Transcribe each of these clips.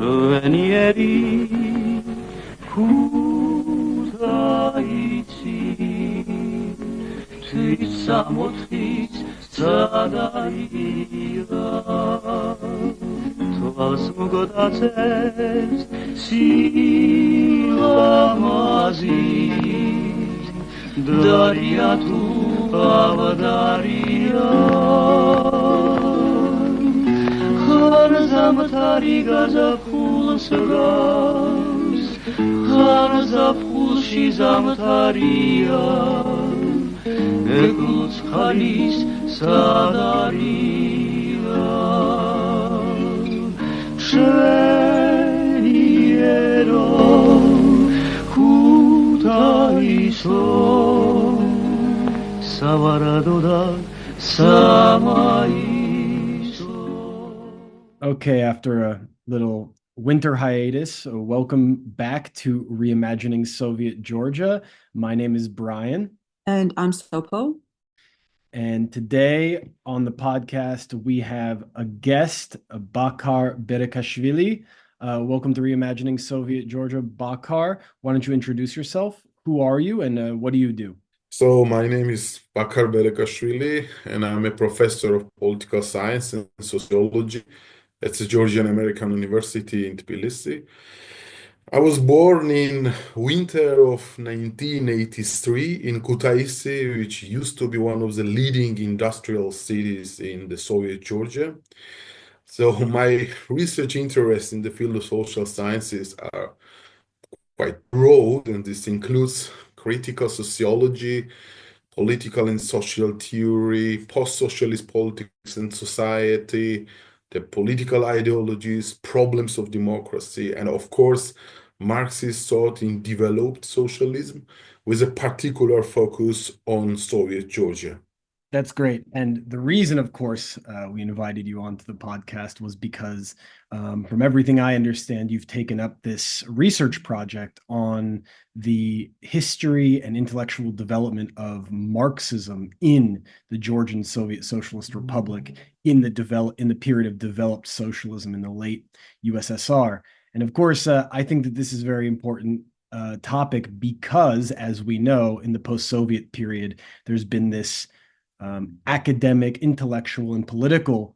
შვენიერი ქუთაისი თვის სამოთხის წადარია თვალს მოგდაცებს სილამაზით დარია თუ ავდარია ხარ ზამთარი გაზაფხულს გავს ხარ ზაფხულში ზამთარია ეგლუც ხალის სადარია შვენიერო ქუთაისო სავარადო და სამაისო. Okay, after a little winter hiatus, welcome back to Reimagining Soviet Georgia. My name is Brian. And I'm Sopo. And today on the podcast, we have a guest, Bakar Berekashvili. Welcome to Reimagining Soviet Georgia. Bakar, why don't you introduce yourself? Who are you and what do you do? So my name is Bakar Berekashvili, and I'm a professor of political science and sociology at the Georgian American University in Tbilisi. I was born in winter of 1983 in Kutaisi, which used to be one of the leading industrial cities in the Soviet Georgia. So my research interests in the field of social sciences are quite broad, and this includes critical sociology, political and social theory, post-socialist politics and society, the political ideologies, problems of democracy, and of course, Marxist thought in developed socialism with a particular focus on Soviet Georgia. That's great. And the reason, of course, we invited you onto the podcast was because from everything I understand, you've taken up this research project on the history and intellectual development of Marxism in the Georgian Soviet Socialist Republic in the period of developed socialism in the late USSR. And of course, I think that this is a very important topic because, as we know, in the post-Soviet period, there's been this academic, intellectual, and political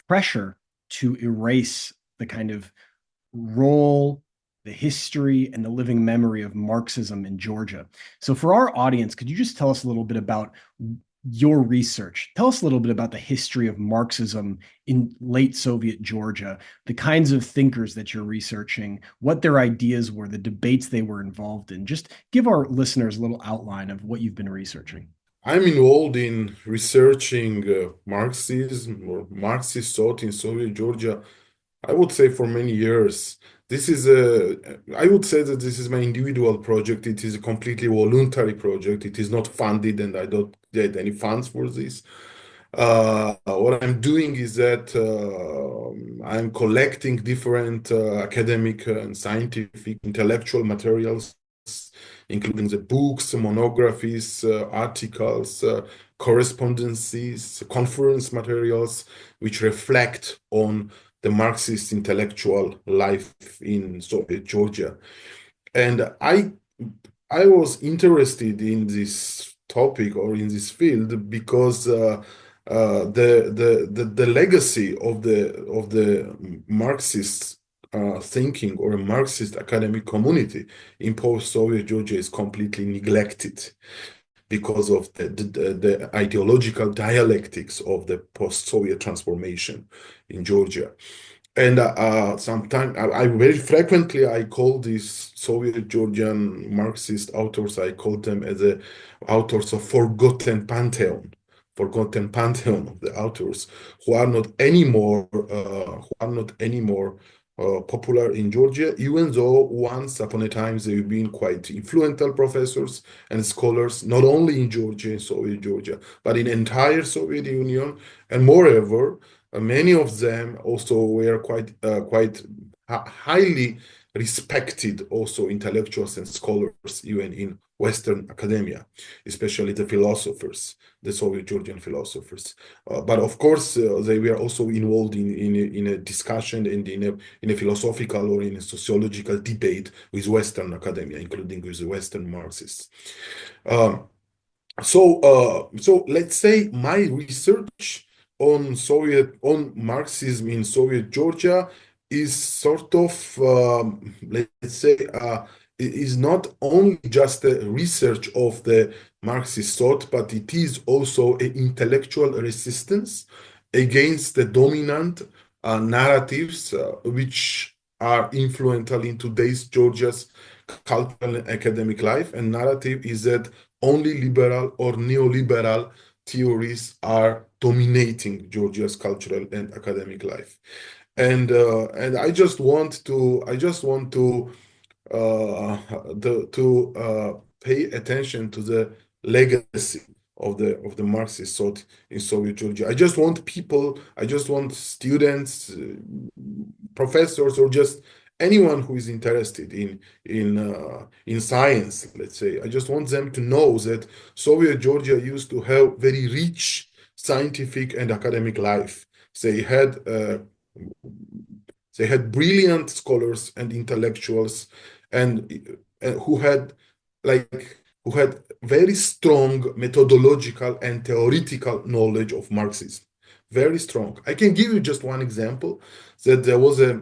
pressure to erase the kind of role, the history, and the living memory of Marxism in Georgia. So for our audience, could you just tell us a little bit about your research? Tell us a little bit about the history of Marxism in late Soviet Georgia, the kinds of thinkers that you're researching, what their ideas were, the debates they were involved in. Just give our listeners a little outline of what you've been researching. I'm involved in researching Marxism or Marxist thought in Soviet Georgia, I would say, for many years. I would say that this is my individual project. It is a completely voluntary project. It is not funded, and I don't get any funds for this. What I'm doing is that I'm collecting different academic and scientific intellectual materials, including the books, monographies, articles, correspondences, conference materials, which reflect on the Marxist intellectual life in Soviet Georgia. And I was interested in this topic or in this field because the legacy of the Marxist thinking or a Marxist academic community in post-Soviet Georgia is completely neglected because of the ideological dialectics of the post-Soviet transformation in Georgia. And sometimes I very frequently I call these Soviet Georgian Marxist authors, I call them as the authors of forgotten pantheon of the authors who are not anymore popular in Georgia, even though once upon a time they've been quite influential professors and scholars, not only in Georgia, in Soviet Georgia, but in entire Soviet Union. And moreover, many of them also were quite highly respected also intellectuals and scholars even in Western academia, especially the philosophers, the Soviet Georgian philosophers. But of course, they were also involved in a discussion and in a philosophical or in a sociological debate with Western academia, including with the Western Marxists. So let's say my research on Marxism in Soviet Georgia is sort of let's say is not only just a research of the Marxist thought, but it is also an intellectual resistance against the dominant narratives which are influential in today's Georgia's cultural and academic life. And narrative is that only liberal or neoliberal theories are dominating Georgia's cultural and academic life. And I just want to pay attention to the legacy of the Marxist thought in Soviet Georgia. I just want students, professors, or just anyone who is interested in science, let's say. I just want them to know that Soviet Georgia used to have very rich scientific and academic life. They had brilliant scholars and intellectuals, and who had very strong methodological and theoretical knowledge of Marxism. Very strong. I can give you just one example, that there was a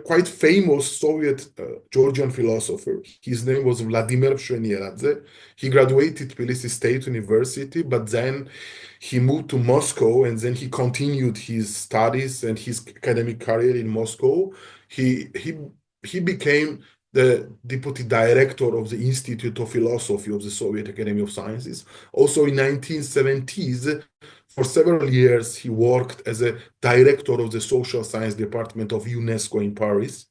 quite famous Soviet Georgian philosopher. His name was Vladimir Shchenieradze. He graduated Tbilisi State University, but then he moved to Moscow, and then he continued his studies and his academic career in Moscow. He became the deputy director of the Institute of Philosophy of the Soviet Academy of Sciences. Also in 1970s, for several years, he worked as a director of the social science department of UNESCO in Paris.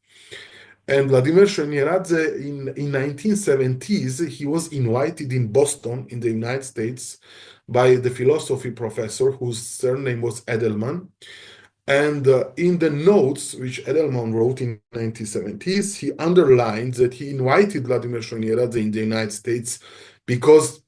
And Vladimir Shchenieradze, in 1970s, he was invited in Boston, in the United States, by the philosophy professor whose surname was Edelman. And in the notes which Edelman wrote in 1970s, he underlined that he invited Vladimir Shchenieradze in the United States because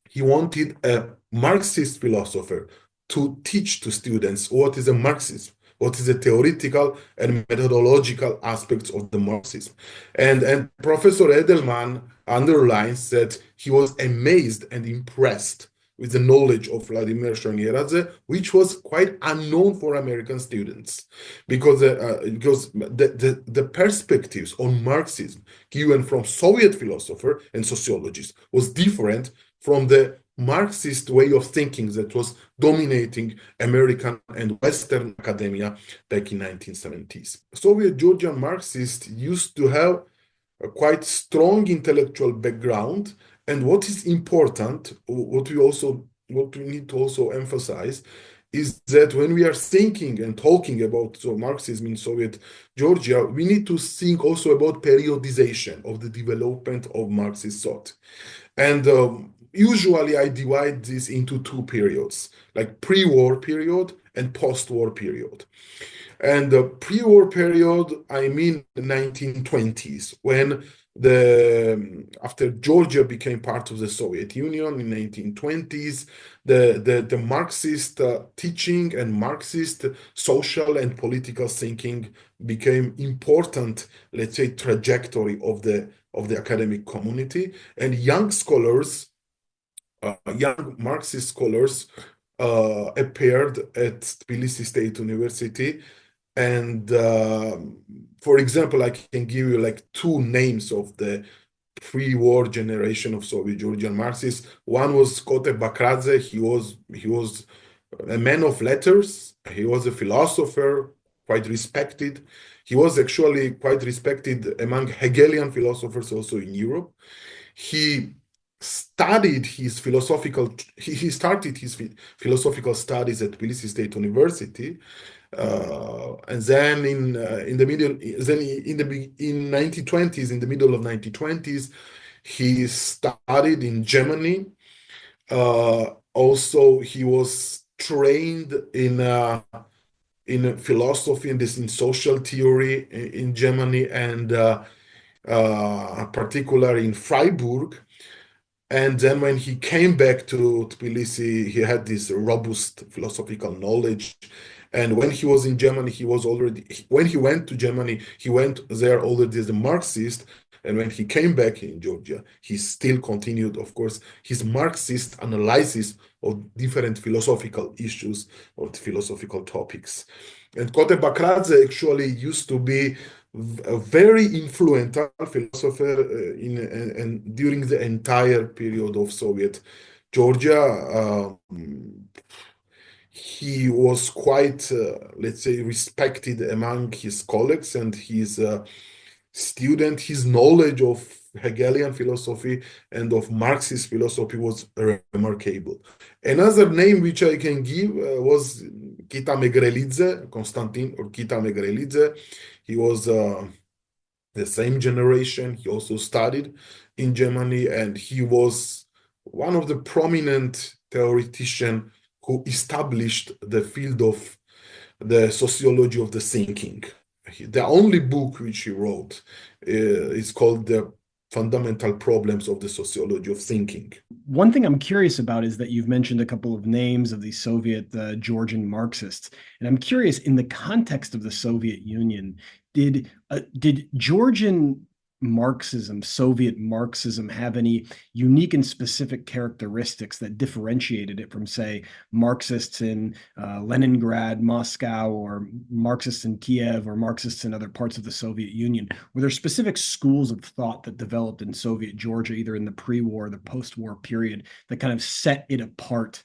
he wanted a Marxist philosopher to teach to students what is a Marxism, what is the theoretical and methodological aspects of the Marxism. And Professor Edelman underlines that he was amazed and impressed with the knowledge of Vladimir Shchenieradze, which was quite unknown for American students, because the perspectives on Marxism given from Soviet philosopher and sociologists was different from the Marxist way of thinking that was dominating American and Western academia back in 1970s. Soviet Georgian Marxists used to have a quite strong intellectual background, and what is important, what we need to also emphasize, is that when we are thinking and talking about Marxism in Soviet Georgia, we need to think also about periodization of the development of Marxist thought. And usually I divide this into two periods, like pre-war period and post-war period. And the pre-war period, I mean the 1920s, when after Georgia became part of the Soviet Union in 1920s, the Marxist teaching and Marxist social and political thinking became important, let's say, trajectory of the academic community. And young scholars, young Marxist scholars appeared at Tbilisi State University. And for example, I can give you like two names of the pre-war generation of Soviet Georgian Marxists. One was Kote Bakradze. He was a man of letters. He was a philosopher, quite respected. He was actually quite respected among Hegelian philosophers also in Europe. He started his philosophical studies at Tbilisi State University. And then in the 1920s, in the middle of 1920s, he studied in Germany. Also, he was trained in in philosophy and this in social theory in Germany, and particularly in Freiburg. And then when he came back to Tbilisi, he had this robust philosophical knowledge. And when he was in Germany, when he went to Germany, he went there already as a Marxist. And when he came back in Georgia, he still continued, of course, his Marxist analysis of different philosophical issues or philosophical topics. And Kote Bakradze actually used to be a very influential philosopher and during the entire period of Soviet Georgia. He was quite, let's say, respected among his colleagues and his student. His knowledge of Hegelian philosophy and of Marxist philosophy was remarkable. Another name which I can give was Kita Megrelidze, Konstantin or Kita Megrelidze. He was the same generation. He also studied in Germany, and he was one of the prominent theoreticians who established the field of the sociology of the thinking. The only book which he wrote is called The Fundamental Problems of the Sociology of Thinking. One thing I'm curious about is that you've mentioned a couple of names of the Soviet Georgian Marxists, and I'm curious, in the context of the Soviet Union, did Georgian Marxism, Soviet Marxism, have any unique and specific characteristics that differentiated it from, say, Marxists in Leningrad, Moscow, or Marxists in Kiev, or Marxists in other parts of the Soviet Union? Were there specific schools of thought that developed in Soviet Georgia, either in the pre-war or the post-war period, that kind of set it apart,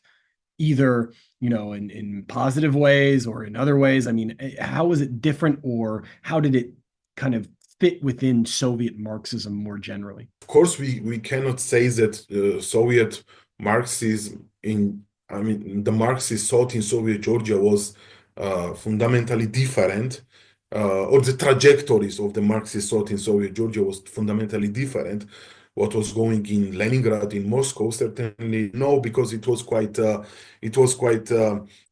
either in positive ways or in other ways? I mean, how was it different, or how did it kind of fit within Soviet Marxism more generally? Of course, we cannot say that Soviet Marxism the Marxist thought in Soviet Georgia was fundamentally different, or the trajectories of the Marxist thought in Soviet Georgia was fundamentally different. What was going in Leningrad, in Moscow, certainly no, because it was quite,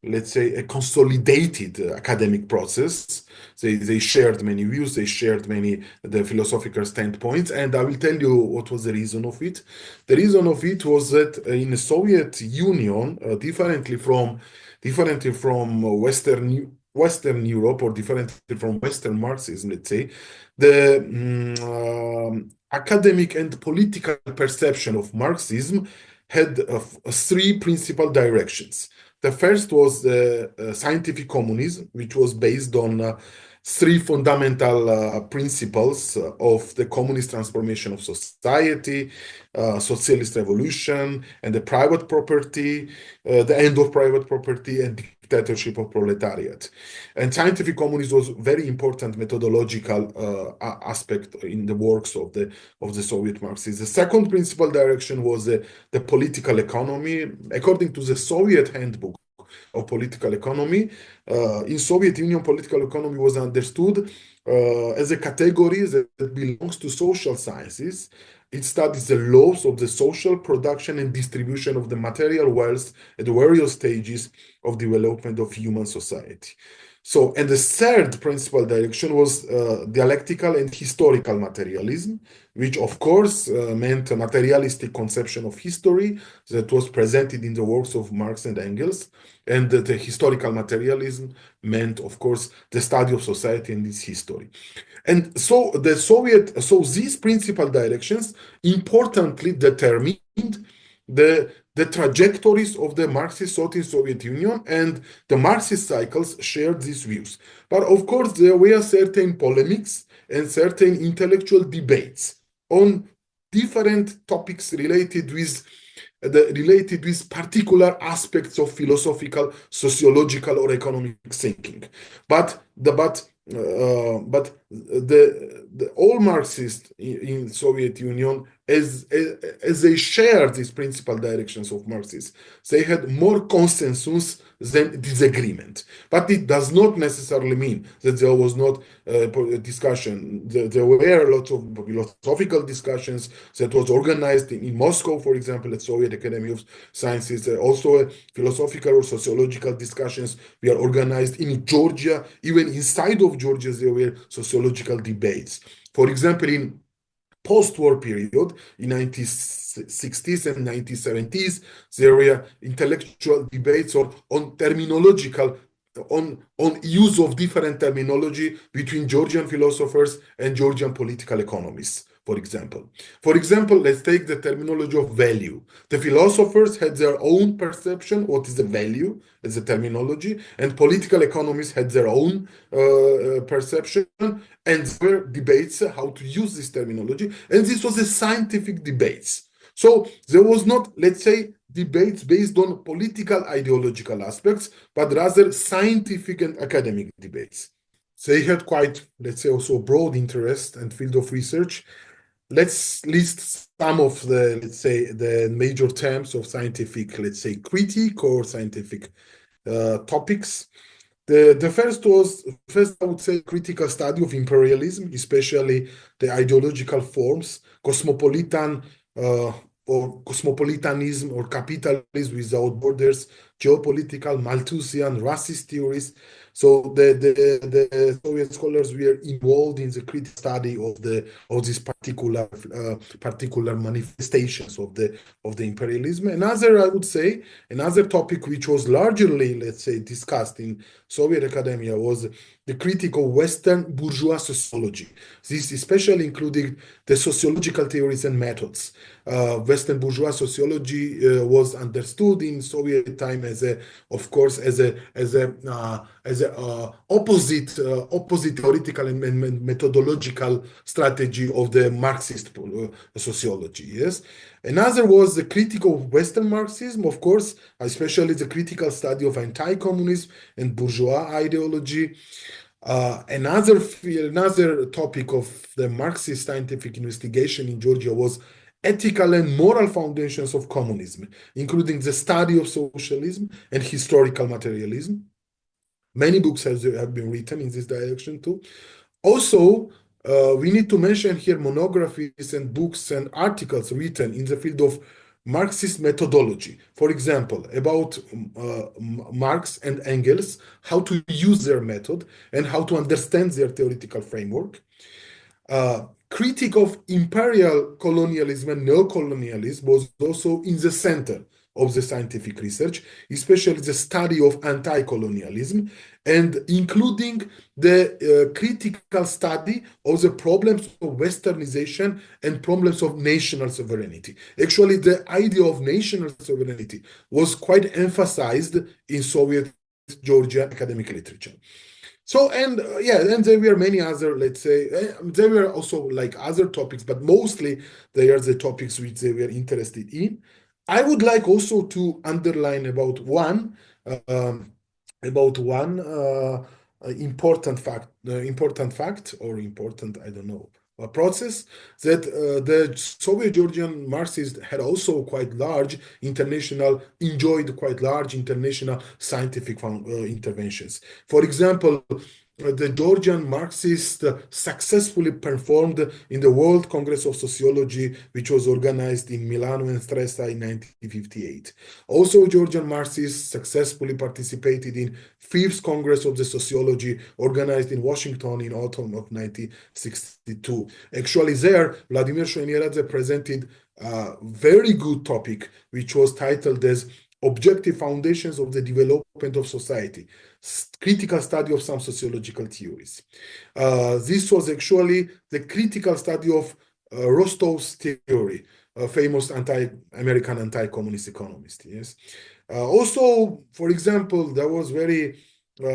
let's say, a consolidated academic process. They shared many views, they shared the philosophical standpoints, and I will tell you what was the reason of it. The reason of it was that in the Soviet Union, differently from Western Europe, or differently from Western Marxism, let's say, the academic and political perception of Marxism had three principal directions. The first was scientific communism, which was based on three fundamental principles of the communist transformation of society, socialist revolution, and the private property, the end of private property, and dictatorship of proletariat. And scientific communism was very important methodological aspect in the works of the Soviet Marxists. The second principal direction was the political economy. According to the Soviet handbook of political economy, in Soviet Union, political economy was understood as a category that belongs to social sciences. It studies the laws of the social production and distribution of the material wealth at the various stages of development of human society. So, and the third principal direction was dialectical and historical materialism, which of course meant a materialistic conception of history that was presented in the works of Marx and Engels. And the historical materialism meant, of course, the study of society and its history. And so these principal directions importantly determined the trajectories of the Marxist thought in Soviet Union, and the Marxist cycles shared these views. But of course, there were certain polemics and certain intellectual debates on different topics related with particular aspects of philosophical, sociological, or economic thinking. But all Marxists in Soviet Union, as they shared these principal directions of Marxists, they had more consensus than disagreement. But it does not necessarily mean that there was not discussion. There were a lot of philosophical discussions that was organized in Moscow, for example, at Soviet Academy of Sciences. Also, philosophical or sociological discussions were organized in Georgia. Even inside of Georgia, there were sociological debates. For example, in post-war period, in 1960s and 1970s, there were intellectual debates on terminological, on use of different terminology between Georgian philosophers and Georgian political economists, for example. For example, let's take the terminology of value. The philosophers had their own perception, what is the value as a terminology, and political economists had their own perception, and there were debates how to use this terminology, and this was a scientific debates. So there was not, let's say, debates based on political ideological aspects, but rather scientific and academic debates. They had quite, let's say, also broad interest and field of research. Let's list some of the, let's say, the major terms of scientific, let's say, critique or scientific topics. The first, I would say, critical study of imperialism, especially the ideological forms, cosmopolitan or cosmopolitanism or capitalism without borders, geopolitical, Malthusian, racist theories. So the Soviet scholars were involved in the critical study of these particular manifestations of the imperialism. I would say, another topic which was largely, let's say, discussed in Soviet academia was the critique of Western bourgeois sociology. This especially including the sociological theories and methods. Western bourgeois sociology was understood in Soviet time as a opposite theoretical and methodological strategy of the Marxist sociology. Yes. Another was the critique of Western Marxism, of course, especially the critical study of anti-communism and bourgeois ideology. Another topic of the Marxist scientific investigation in Georgia was ethical and moral foundations of communism, including the study of socialism and historical materialism. Many books have been written in this direction too. Also, we need to mention here monographies and books and articles written in the field of Marxist methodology. For example, about Marx and Engels, how to use their method and how to understand their theoretical framework. Critique of imperial colonialism and neocolonialism was also in the center of the scientific research, especially the study of anti-colonialism, and including the critical study of the problems of westernization and problems of national sovereignty. Actually, the idea of national sovereignty was quite emphasized in Soviet Georgia academic literature. So, and there were many other, let's say, there were also like other topics, but mostly they are the topics which they were interested in. I would like also to underline about one important fact, I don't know, a process that the Soviet Georgian Marxists had also enjoyed quite large international scientific interventions. For example, the Georgian Marxists successfully performed in the World Congress of Sociology, which was organized in Milano and Stresa in 1958. Also, Georgian Marxists successfully participated in Fifth Congress of the Sociology, organized in Washington in autumn of 1962. Actually, there, Vladimir Shoinieradze presented a very good topic, which was titled as Objective Foundations of the Development of Society, critical study of some sociological theories. This was actually the critical study of Rostov's theory, a famous American anti-communist economist. Yes. Also, for example, there was very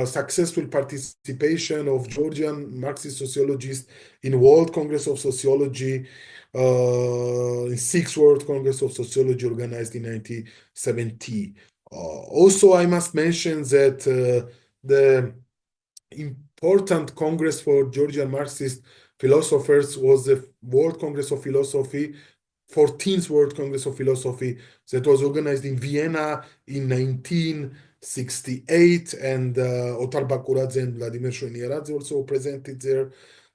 successful participation of Georgian Marxist sociologists in World Congress of Sociology, Sixth World Congress of Sociology organized in 1970. Also, I must mention that the important Congress for Georgian Marxist philosophers was the World Congress of Philosophy, 14th World Congress of Philosophy, that was organized in Vienna in 19 1968, and Otar Bakuradze and Vladimir Shvenieradze also presented there.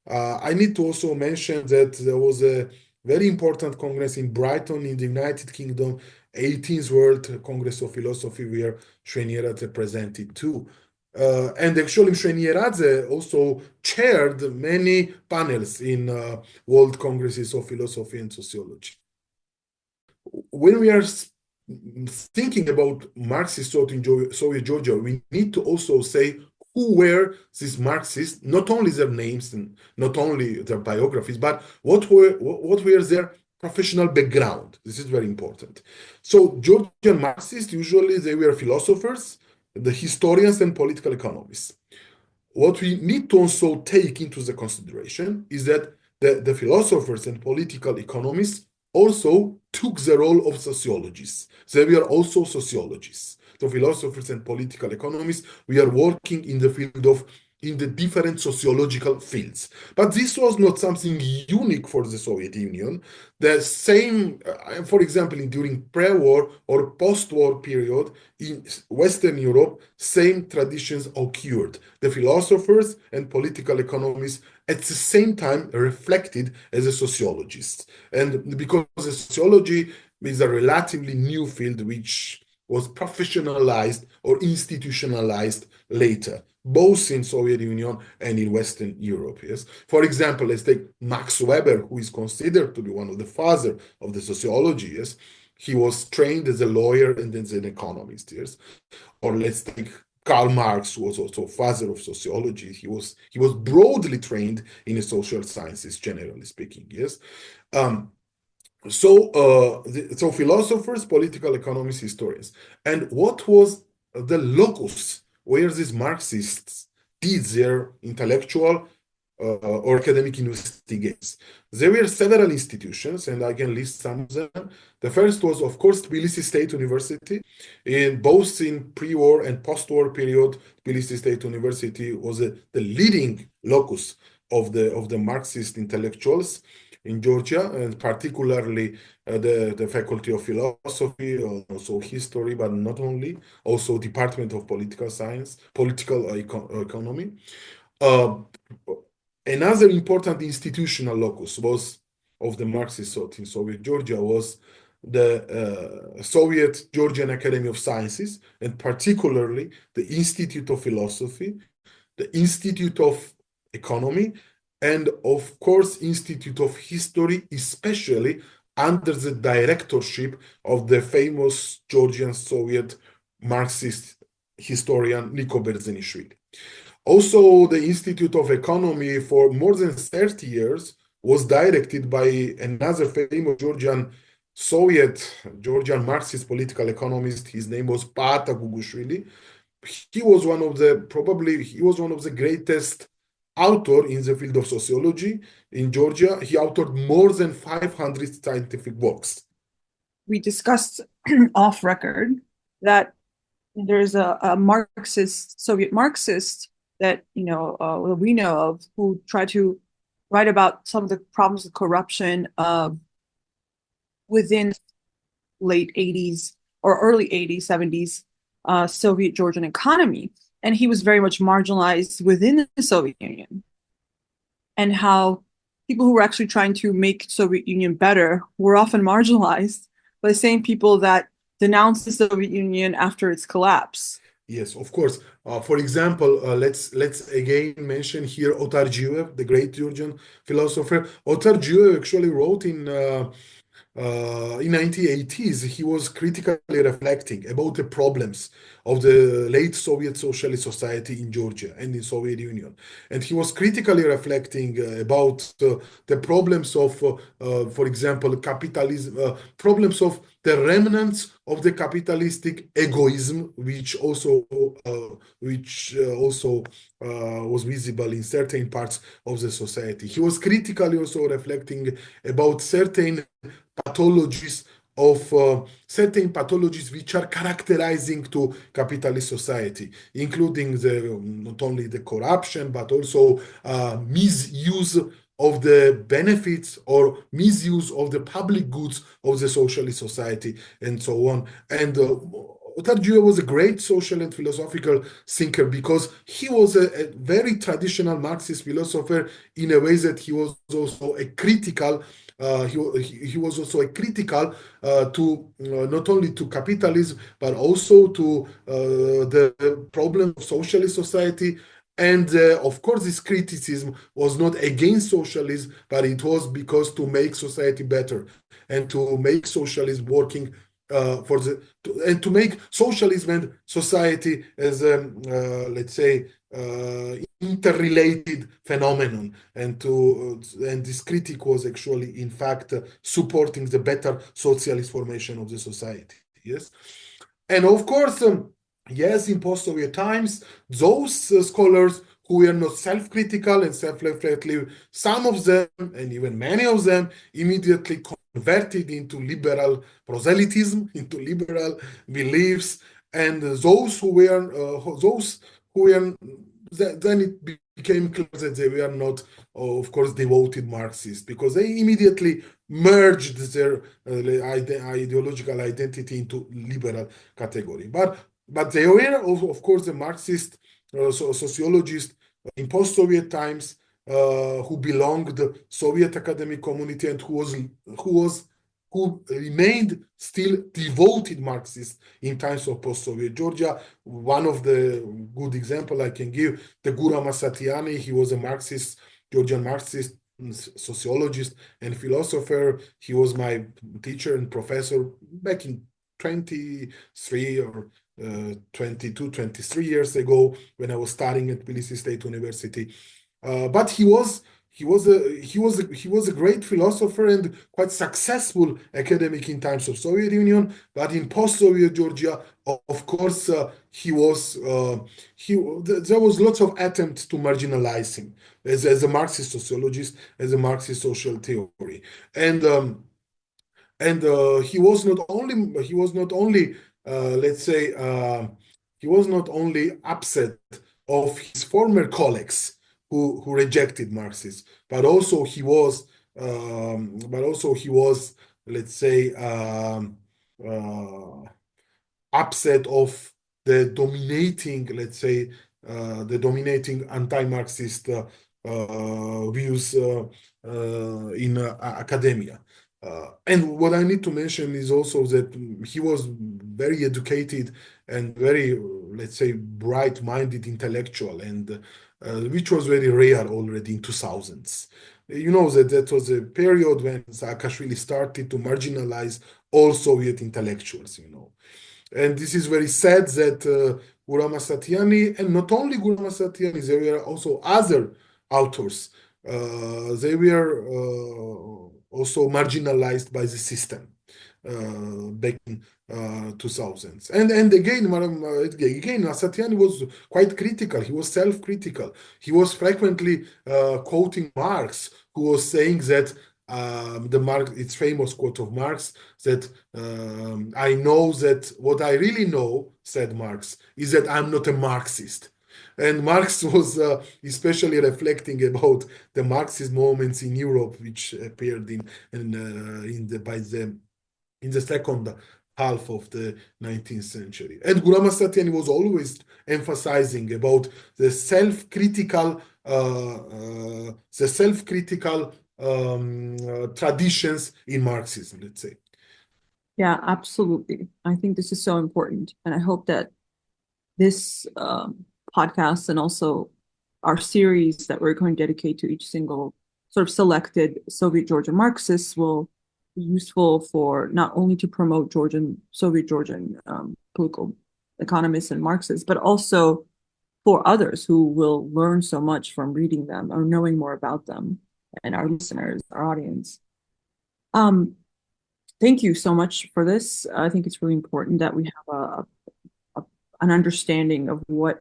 I need to also mention that there was a very important congress in Brighton in the United Kingdom, 18th World Congress of Philosophy, where Shvenieradze presented too. And actually, Shvenieradze also chaired many panels in World Congresses of Philosophy and Sociology. When we are thinking about Marxist thought in Soviet Georgia, we need to also say who were these Marxists, not only their names and not only their biographies, but what were their professional background. This is very important. So Georgian Marxists, usually they were philosophers, the historians and political economists. What we need to also take into the consideration is that the philosophers and political economists also took the role of sociologists. They were also sociologists. The philosophers and political economists, we are working in the field of in the different sociological fields. But this was not something unique for the Soviet Union. The same, for example, during pre-war or post-war period in Western Europe, same traditions occurred. The philosophers and political economists at the same time reflected as a sociologist. And because the sociology is a relatively new field which was professionalized or institutionalized later, both in Soviet Union and in Western Europe. Yes, for example, let's take Max Weber, who is considered to be one of the fathers of the sociology. Yes, he was trained as a lawyer and then as an economist. Yes, or let's take Karl Marx, who was also father of sociology. He was broadly trained in the social sciences, generally speaking. Yes. So philosophers, political economists, historians. And what was the locus where these Marxists did their intellectual or academic investigations? There were several institutions, and I can list some of them. The first was, of course, Tbilisi State University. Both in pre-war and post-war period, Tbilisi State University was the leading locus of the Marxist intellectuals in Georgia, and particularly the Faculty of Philosophy, also history, but not only, also Department of Political Science, Political Economy. Another important institutional locus was of the Marxist thought in Soviet Georgia was the Soviet Georgian Academy of Sciences, and particularly the Institute of Philosophy, the Institute of Economy, and of course, Institute of History, especially under the directorship of the famous Georgian Soviet Marxist historian Niko Berzenishvili. Also, the Institute of Economy for more than 30 years was directed by another famous Georgian Marxist political economist. His name was Paata Gugushvili. He was one of the greatest author in the field of sociology in Georgia. He authored more than 500 scientific works. We discussed off record that there's a Marxist, Soviet Marxist that we know of, who tried to write about some of the problems of corruption within late 80s or early 80s, 70s Soviet Georgian economy. And he was very much marginalized within the Soviet Union, and how people who were actually trying to make Soviet Union better were often marginalized by the same people that denounced the Soviet Union after its collapse. Yes, of course. For example, let's again mention here Otar Giyev, the great Georgian philosopher. Otar Giyev actually wrote in 1980s, he was critically reflecting about the problems of the late Soviet socialist society in Georgia and in Soviet Union. And he was critically reflecting about the problems of, for example, capitalism, problems of the remnants of the capitalistic egoism, which also was visible in certain parts of the society. He was critically also reflecting about certain pathologies which are characterizing to capitalist society, including not only the corruption but also misuse of the benefits or misuse of the public goods of the socialist society and so on. And Otar was a great social and philosophical thinker because he was a very traditional Marxist philosopher in a way that he was also a critical. He was also a critical to not only to capitalism but also to the problem of socialist society. And of course, this criticism was not against socialism, but it was because to make society better and to make socialism working and to make socialism and society as a let's say interrelated phenomenon, and this critic was actually in fact supporting the better socialist formation of the society. Yes, and of course, yes, in post-Soviet times, those scholars who were not self-critical and self-reflective, some of them, and even many of them, immediately converted into liberal proselytism, into liberal beliefs, and those who were, then it became clear that they were not, of course, devoted Marxists, because they immediately merged their ideological identity into liberal category. But they were, of course, the Marxist sociologists in post-Soviet times who belonged to the Soviet academic community and who remained still devoted Marxists in times of post-Soviet Georgia. One of the good example I can give, the Guram Asatiani, he was a Marxist, Georgian Marxist, sociologist and philosopher. He was my teacher and professor back in 23 or 22, 23 years ago when I was studying at Tbilisi State University. But he was a great philosopher and quite successful academic in times of Soviet Union. But in post-Soviet Georgia, of course, there was lots of attempts to marginalize him as a Marxist sociologist, as a Marxist social theory, and he was not only let's say he was not only upset of his former colleagues who rejected Marxism, but also he was let's say upset of the dominating, let's say the dominating anti-Marxist views in academia. And what I need to mention is also that he was very educated and very, let's say, bright-minded intellectual, and which was very rare already in 2000s. You know that was a period when Saakashvili started to marginalize all Soviet intellectuals, And this is very sad that Guram Asatiani, and not only Guram Asatiani, there were also other authors. They were also marginalized by the system back in 2000s. And again, Asatiani was quite critical. He was self-critical. He was frequently quoting Marx, who was saying that it's famous quote of Marx that I know that what I really know, said Marx, is that I'm not a Marxist. And Marx was especially reflecting about the Marxist movements in Europe, which appeared in the second half of the 19th century. And Guram Asatiani was always emphasizing about the self-critical traditions in Marxism, let's say. Yeah, absolutely. I think this is so important. And I hope that this podcast and also our series that we're going to dedicate to each single sort of selected Soviet Georgian Marxists will be useful for not only to promote Soviet Georgian political economists and Marxists, but also for others who will learn so much from reading them or knowing more about them, and our listeners, our audience. Thank you so much for this. I think it's really important that we have an understanding of what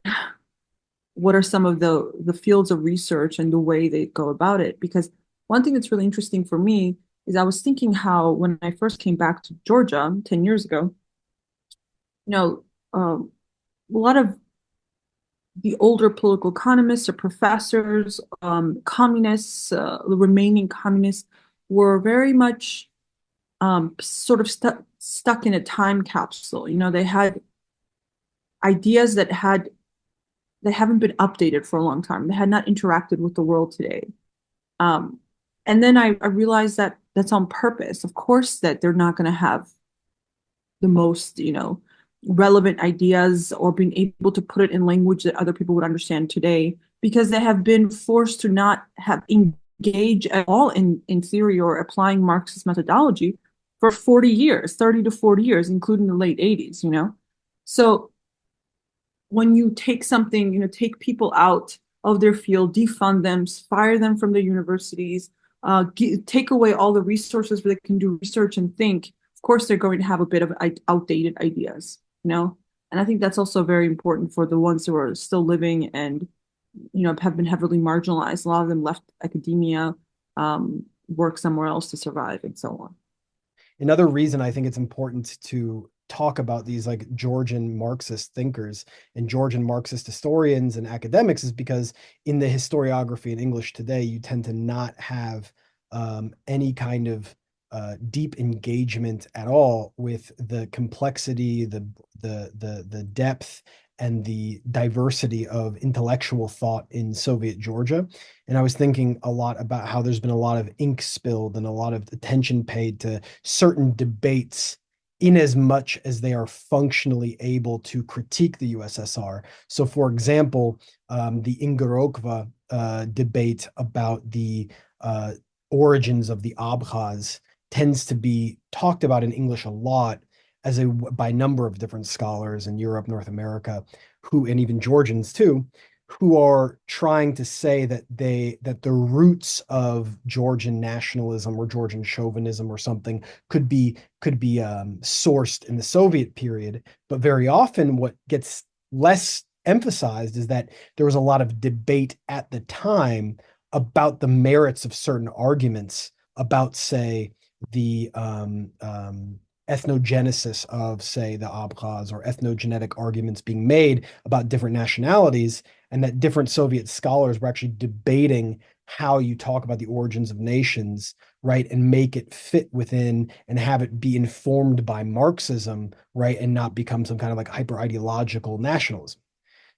are some of the fields of research and the way they go about it. Because one thing that's really interesting for me is I was thinking how when I first came back to Georgia 10 years ago, a lot of the older political economists or professors, communists, the remaining communists, were very much sort of stuck in a time capsule. They had ideas that haven't been updated for a long time. They had not interacted with the world today. And then I realized that that's on purpose. Of course, that they're not going to have the most, relevant ideas or being able to put it in language that other people would understand today, because they have been forced to not have engaged at all in theory or applying Marxist methodology for 40 years, 30 to 40 years, including the late 80s, So when you take something, take people out of their field, defund them, fire them from their universities, take away all the resources where they can do research and think, of course, they're going to have a bit of outdated ideas, And I think that's also very important for the ones who are still living and, have been heavily marginalized. A lot of them left academia, work somewhere else to survive, and so on. Another reason I think it's important to talk about these like Georgian Marxist thinkers and Georgian Marxist historians and academics is because in the historiography in English today, you tend to not have any kind of deep engagement at all with the complexity, the depth, and the diversity of intellectual thought in Soviet Georgia. And I was thinking a lot about how there's been a lot of ink spilled and a lot of attention paid to certain debates in as much as they are functionally able to critique the USSR. So for example, the Ingorokva debate about the origins of the Abkhaz tends to be talked about in English a lot by a number of different scholars in Europe, North America, and even Georgians too, who are trying to say that the roots of Georgian nationalism or Georgian chauvinism or something could be sourced in the Soviet period. But very often what gets less emphasized is that there was a lot of debate at the time about the merits of certain arguments about, say, the ethnogenesis of, say, the Abkhaz, or ethnogenetic arguments being made about different nationalities, and that different Soviet scholars were actually debating how you talk about the origins of nations, right, and make it fit within and have it be informed by Marxism, right, and not become some kind of like hyper ideological nationalism.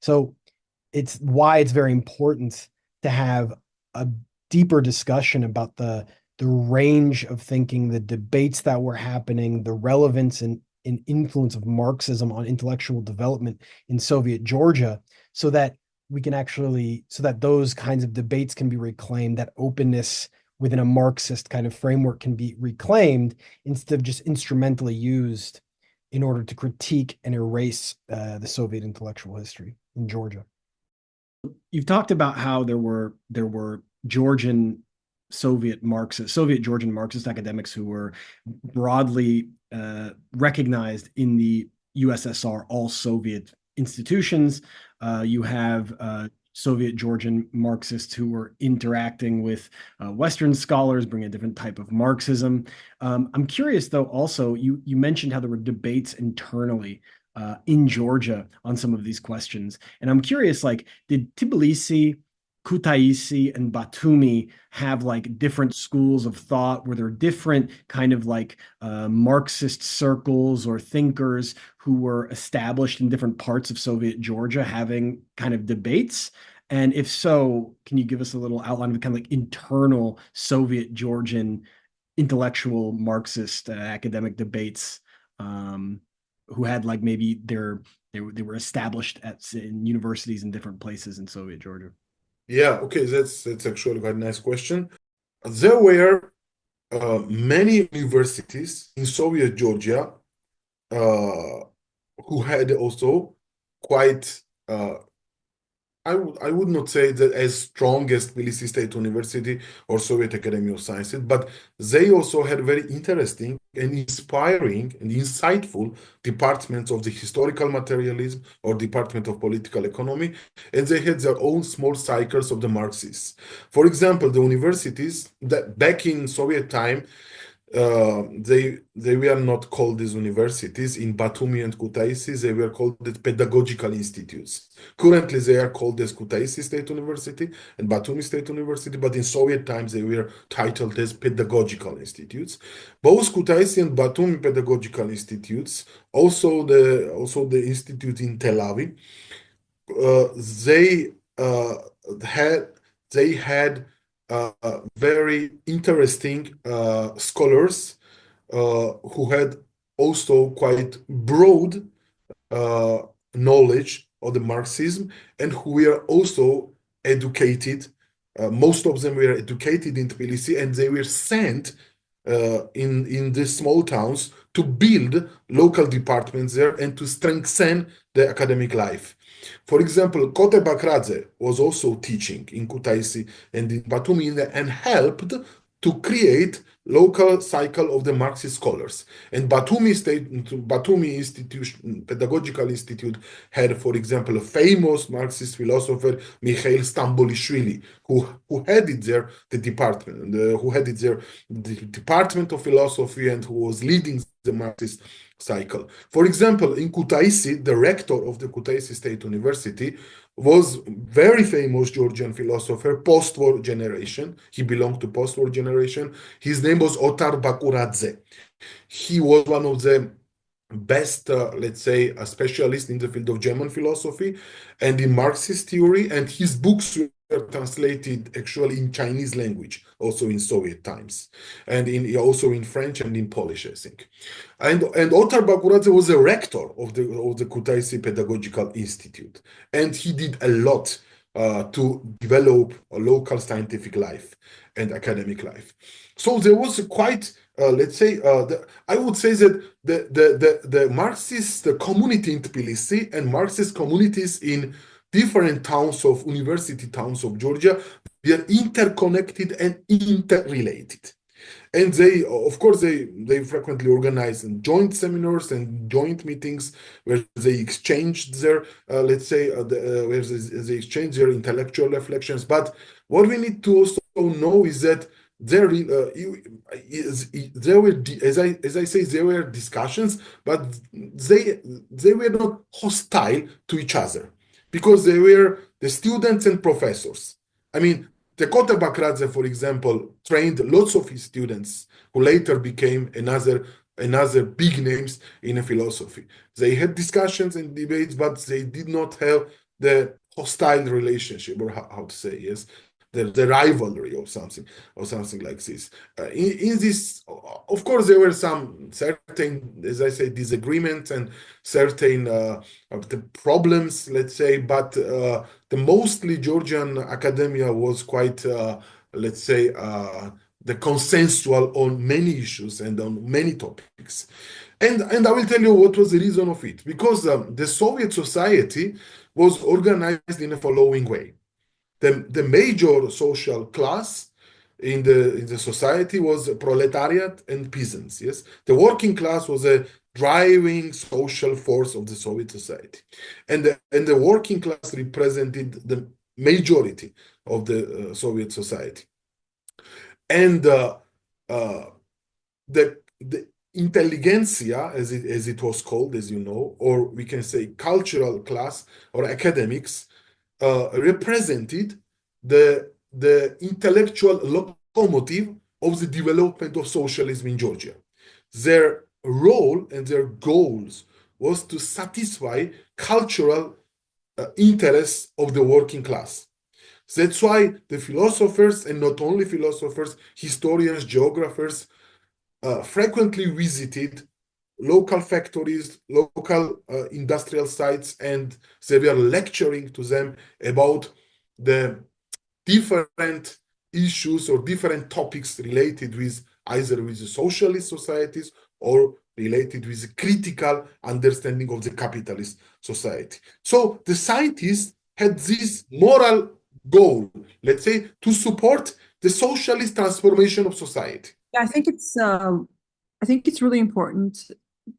So it's why it's very important to have a deeper discussion about the range of thinking, the debates that were happening, the relevance and influence of Marxism on intellectual development in Soviet Georgia, so that those kinds of debates can be reclaimed, that openness within a Marxist kind of framework can be reclaimed, instead of just instrumentally used in order to critique and erase the Soviet intellectual history in Georgia. You've talked about how there were Georgian Soviet Georgian Marxist academics who were broadly recognized in the USSR, all Soviet institutions. You have Soviet Georgian Marxists who were interacting with Western scholars, bringing a different type of Marxism. I'm curious, though, also, you mentioned how there were debates internally in Georgia on some of these questions. And I'm curious, like, did Tbilisi, Kutaisi, and Batumi have like different schools of thought? Were there different kind of like Marxist circles or thinkers who were established in different parts of Soviet Georgia having kind of debates? And if so, can you give us a little outline of kind of like internal Soviet Georgian intellectual Marxist academic debates, who had like maybe they were established in universities in different places in Soviet Georgia? Yeah, okay, that's actually quite a nice question. There were many universities in Soviet Georgia who had also quite, I would not say that as strong as Tbilisi State University or Soviet Academy of Sciences, but they also had very interesting and inspiring and insightful departments of the historical materialism or department of political economy, and they had their own small cycles of the Marxists. For example, the universities that back in Soviet time, they were not called as universities. In Batumi and Kutaisi, they were called as pedagogical institutes. Currently, they are called as Kutaisi State University and Batumi State University, but in Soviet times, they were titled as pedagogical institutes. Both Kutaisi and Batumi pedagogical institutes, also the institute in Telavi, uh, they uh, had they had very interesting scholars who had also quite broad uh, knowledge of the Marxism and who were also educated. Most of them were educated in Tbilisi and they were sent in these small towns to build local departments there and to strengthen the academic life. For example, Kote Bakradze was also teaching in Kutaisi and in Batumi and helped to create local cycle of the Marxist scholars. And Batumi Institution, Pedagogical Institute had, for example, a famous Marxist philosopher, Mikhail Stambolishvili, who headed there the department, who headed there the Department of Philosophy and who was leading the Marxist cycle. For example, in Kutaisi, the rector of the Kutaisi State University was very famous Georgian philosopher, post-war generation. He belonged to post-war generation. His name was Otar Bakuradze. He was one of the best, let's say, a specialist in the field of German philosophy and in Marxist theory, and his books were translated actually in Chinese language, also in Soviet times, and also in French and in Polish, I think. And Otar Bakuradze was a rector of the Kutaisi Pedagogical Institute, and he did a lot to develop a local scientific life and academic life. So there was a quite, let's say, I would say that the Marxist community in Tbilisi and Marxist communities in different towns of university towns of Georgia were interconnected and interrelated. And they, of course, they frequently organize joint seminars and joint meetings where they exchanged their, let's say, where they exchange their intellectual reflections. But what we need to also know is that there were, as I say, there were discussions, but they were not hostile to each other because they were the students and professors. I mean, Tekote Bakradze, for example, trained lots of his students who later became another big names in philosophy. They had discussions and debates, but they did not have the hostile relationship, or how to say, yes, the rivalry or something like this. In this, of course, there were some certain, as I say, disagreements and certain the problems, let's say, but the mostly Georgian academia was quite, let's say, the consensual on many issues and on many topics. And I will tell you what was the reason of it. Because the Soviet society was organized in the following way. The major social class in the society was proletariat and peasants. Yes, the working class was a driving social force of the Soviet society, and the working class represented the majority of the Soviet society, and the intelligentsia, as it was called, as you know, or we can say cultural class or academics, represented the intellectual locomotive of the development of socialism in Georgia. Their role and their goals was to satisfy cultural interests of the working class. That's why the philosophers, and not only philosophers, historians, geographers, frequently visited local factories, local industrial sites, and they were lecturing to them about the different issues or different topics related with either with the socialist societies or related with the critical understanding of the capitalist society. So the scientists had this moral goal, let's say, to support the socialist transformation of society. Yeah, I think it's really important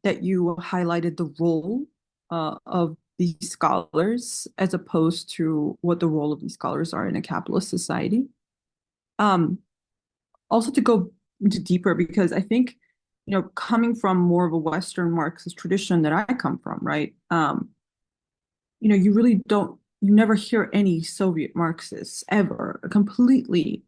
that you highlighted the role of these scholars as opposed to what the role of these scholars are in a capitalist society. Also, to go into deeper, because I think, coming from more of a Western Marxist tradition that I come from, right? You really you never hear any Soviet Marxists ever completely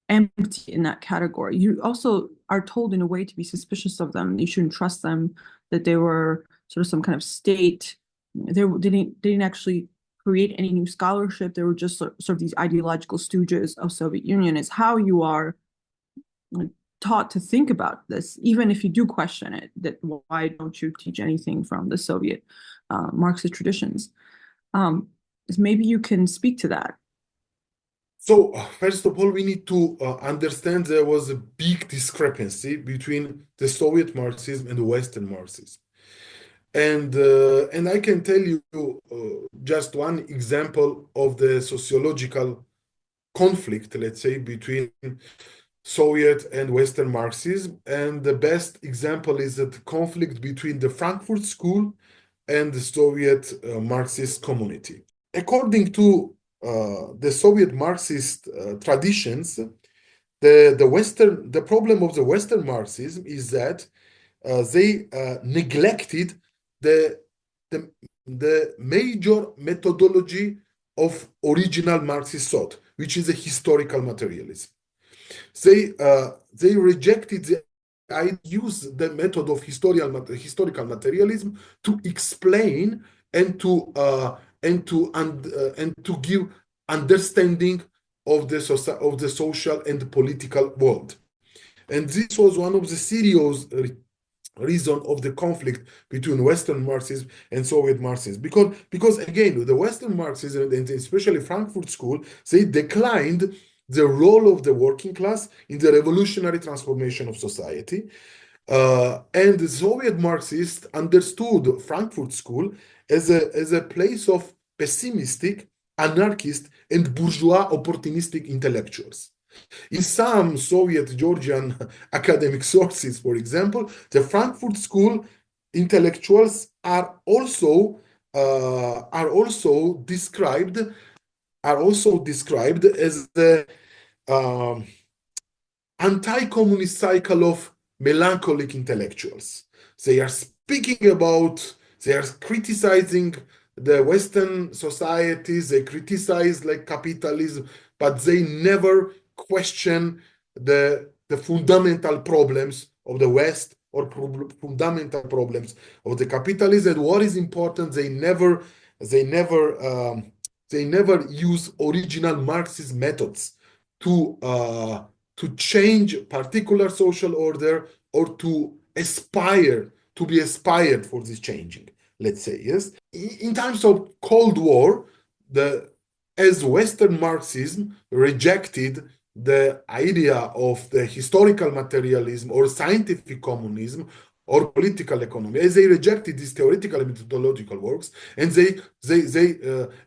empty in that category. You also are told in a way to be suspicious of them. You shouldn't trust them, that they were sort of some kind of state. They didn't actually create any new scholarship. They were just sort of these ideological stooges of Soviet Union, is how you are taught to think about this, even if you do question it, that why don't you teach anything from the Soviet Marxist traditions? Maybe you can speak to that. So, first of all, we need to understand there was a big discrepancy between the Soviet Marxism and the Western Marxism. And I can tell you just one example of the sociological conflict, let's say, between Soviet and Western Marxism. And the best example is the conflict between the Frankfurt School and the Soviet Marxist community. According to the Soviet Marxist traditions, the problem of the Western Marxism is that they neglected the major methodology of original Marxist thought, which is a historical materialism. They rejected use the method of historical materialism to explain and to give understanding of the social and the political world. And this was one of the serious reason of the conflict between Western Marxism and Soviet Marxism. Because again, the Western Marxism, and especially Frankfurt School, they declined the role of the working class in the revolutionary transformation of society. And the Soviet Marxists understood Frankfurt School as a place of pessimistic, anarchist, and bourgeois opportunistic intellectuals. In some Soviet Georgian academic sources, for example, the Frankfurt School intellectuals are also described as the anti-communist cycle of melancholic intellectuals. They are criticizing the Western societies, they criticize like capitalism, but they never question the fundamental problems of the West or fundamental problems of the capitalism. And what is important, they never use original Marxist methods to change particular social order or to be aspired for this changing, let's say. Yes, in times of Cold War, as Western Marxism rejected the idea of the historical materialism or scientific communism or political economy, as they rejected these theoretical and methodological works, and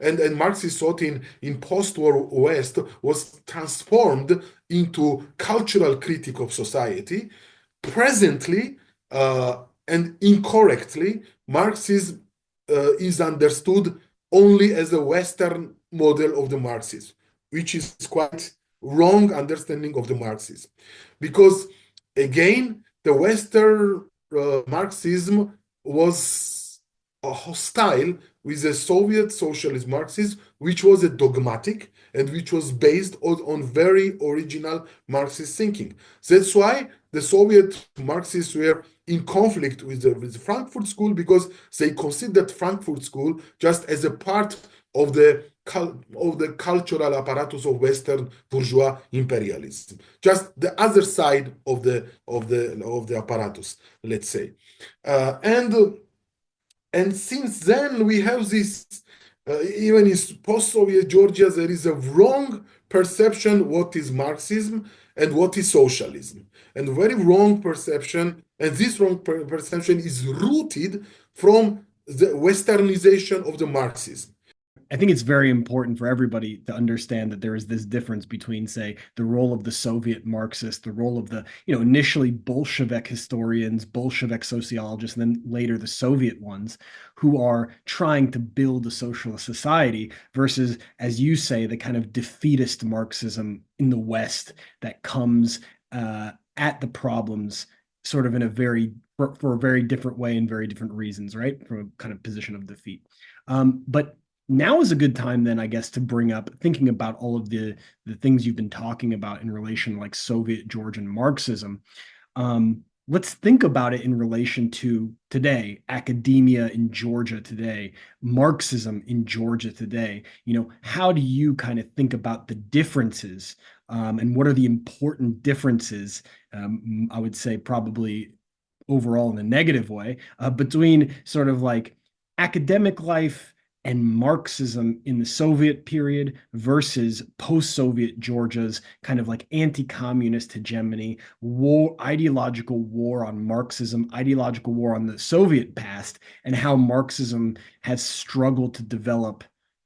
and Marxist thought in post-war West was transformed into cultural critique of society. Presently and incorrectly, Marxism is understood only as a Western model of the Marxism, which is quite wrong understanding of the Marxism. Because again, the Western Marxism was hostile with the Soviet socialist Marxism, which was a dogmatic and which was based on very original Marxist thinking. That's why the Soviet Marxists were in conflict with the Frankfurt School, because they considered Frankfurt School just as a part of the cultural apparatus of Western bourgeois imperialism, just the other side of the apparatus, let's say. And since then we have this, even in post-Soviet Georgia, there is a wrong perception what is Marxism and what is socialism, and very wrong perception. And this wrong perception is rooted from the Westernization of the Marxism. I think it's very important for everybody to understand that there is this difference between, say, the role of the Soviet Marxists, the role of the, initially Bolshevik historians, Bolshevik sociologists, and then later the Soviet ones, who are trying to build a socialist society, versus, as you say, the kind of defeatist Marxism in the West that comes at the problems sort of in a for a very different way and very different reasons, right? From a kind of position of defeat. But now is a good time then, I guess, to bring up thinking about all of the things you've been talking about in relation like Soviet Georgian Marxism. Let's think about it in relation to today, academia in Georgia today, Marxism in Georgia today. How do you kind of think about the differences, and what are the important differences, I would say probably overall in a negative way, between sort of like academic life and Marxism in the Soviet period versus post-Soviet Georgia's kind of like anti-communist hegemony, ideological war on Marxism, ideological war on the Soviet past, and how Marxism has struggled to develop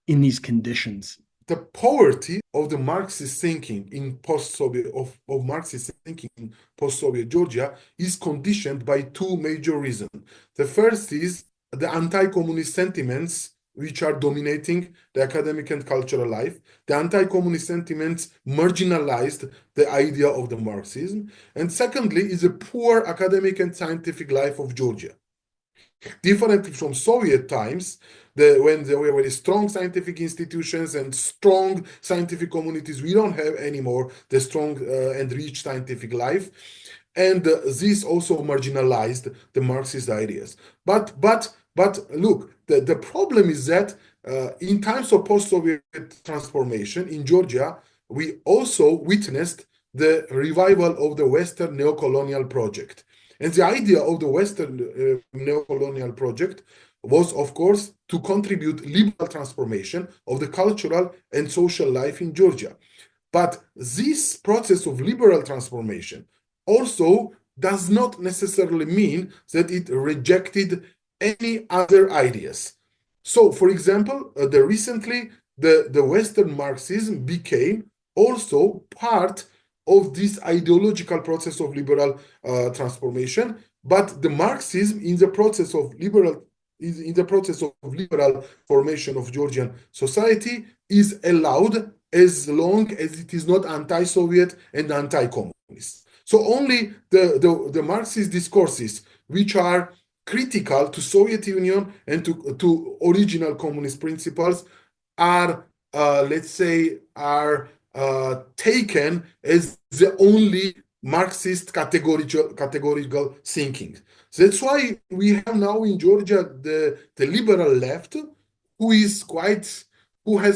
in these conditions. The poverty of the Marxist thinking in post-Soviet of Marxist thinking in post-Soviet Georgia is conditioned by two major reasons. The first is the anti-communist sentiments which are dominating the academic and cultural life. The anti-communist sentiments marginalized the idea of the Marxism. And secondly is a poor academic and scientific life of Georgia. Differently from Soviet times, when there were very strong scientific institutions and strong scientific communities, we don't have anymore the strong and rich scientific life. And this also marginalized the Marxist ideas. But look, the problem is that in times of post-Soviet transformation in Georgia, we also witnessed the revival of the Western neocolonial project. And the idea of the Western neocolonial project was, of course, to contribute liberal transformation of the cultural and social life in Georgia. But this process of liberal transformation also does not necessarily mean that it rejected any other ideas. So, for example, recently, the Western Marxism became also part of this ideological process of liberal transformation, but the Marxism in the process of liberal formation of Georgian society is allowed as long as it is not anti-Soviet and anti-communist. So only the Marxist discourses which are critical to Soviet Union and to original communist principles are, let's say, taken as the only Marxist categorical thinking. So that's why we have now in Georgia the liberal left, who has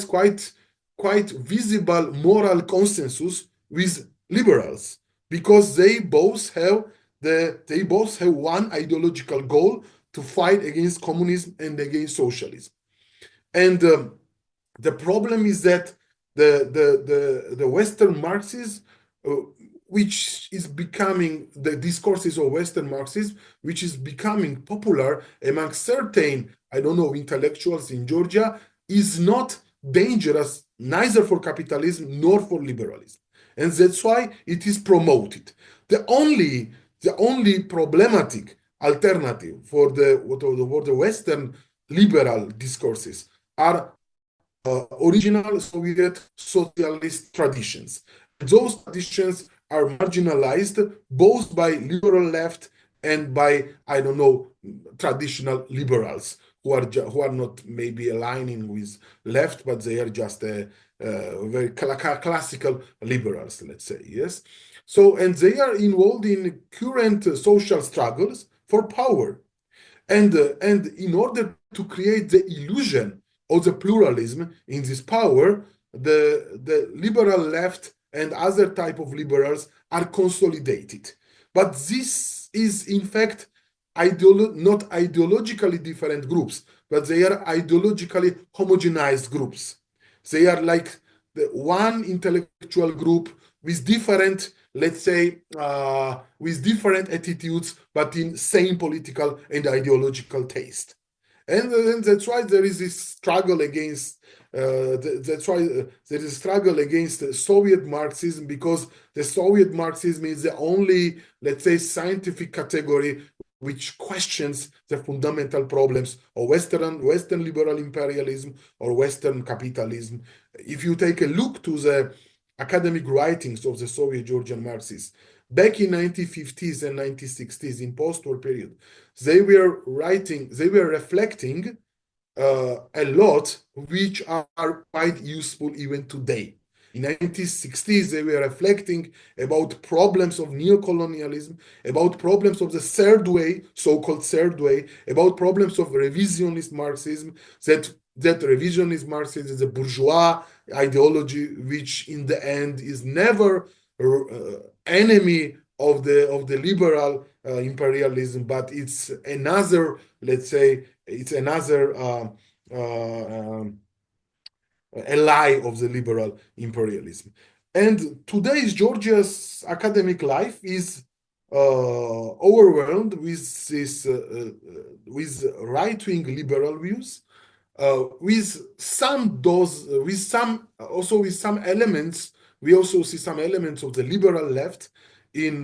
quite visible moral consensus with liberals, because they both have one ideological goal: to fight against communism and against socialism. And the problem is that the Western Marxism, which is becoming the discourses of Western Marxism, which is becoming popular among certain, intellectuals in Georgia, is not dangerous neither for capitalism nor for liberalism. And that's why it is promoted. The only problematic alternative for the Western liberal discourses are original Soviet socialist traditions. Those traditions are marginalized both by liberal left and by, traditional liberals who are not maybe aligning with left, but they are just very classical liberals, let's say, yes. So, and they are involved in current social struggles for power. And in order to create the illusion of the pluralism in this power, the liberal left and other type of liberals are consolidated. But this is, in fact, not ideologically different groups, but they are ideologically homogenized groups. They are like the one intellectual group with different, let's say, with different attitudes, but in same political and ideological taste. And that's why there is this struggle against, there is a struggle against Soviet Marxism, because the Soviet Marxism is the only, let's say, scientific category which questions the fundamental problems of Western liberal imperialism or Western capitalism. If you take a look to the academic writings of the Soviet Georgian Marxists, back in 1950s and 1960s in post-war period, they were reflecting a lot, which are quite useful even today. In 1960s, they were reflecting about problems of neocolonialism, about problems of the third way, so-called third way, about problems of revisionist Marxism, that revisionist Marxism is a bourgeois ideology, which in the end is never enemy of the liberal imperialism, but it's another, let's say, it's another ally of the liberal imperialism. And today's Georgia's academic life is overwhelmed with this with right-wing liberal views, with some also with some elements. We also see some elements of the liberal left in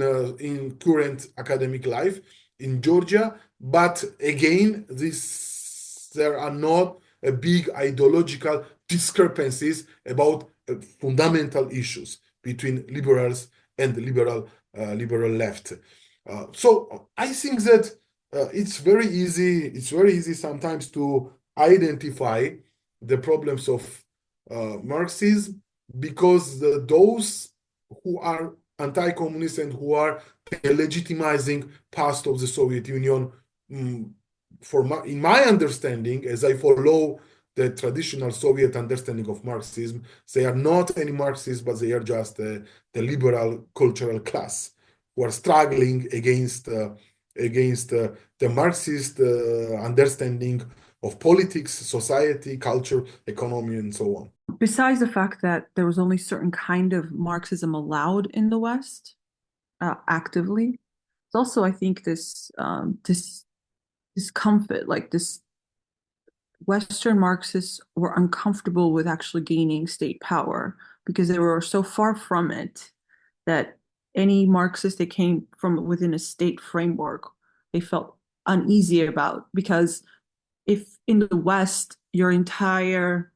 current academic life in Georgia. But again, there are not a big ideological discrepancies about fundamental issues between liberals and the liberal left. So I think that it's very easy sometimes to identify the problems of Marxism, because those who are anti-communist and who are legitimizing past of the Soviet Union, in my understanding, as I follow the traditional Soviet understanding of Marxism, they are not any Marxists, but they are just the liberal cultural class who are struggling against the Marxist understanding of politics, society, culture, economy, and so on. Besides the fact that there was only certain kind of Marxism allowed in the West actively, it's also, I think, this discomfort, like this Western Marxists were uncomfortable with actually gaining state power because they were so far from it that any Marxist that came from within a state framework, they felt uneasy about, because if in the West, your entire,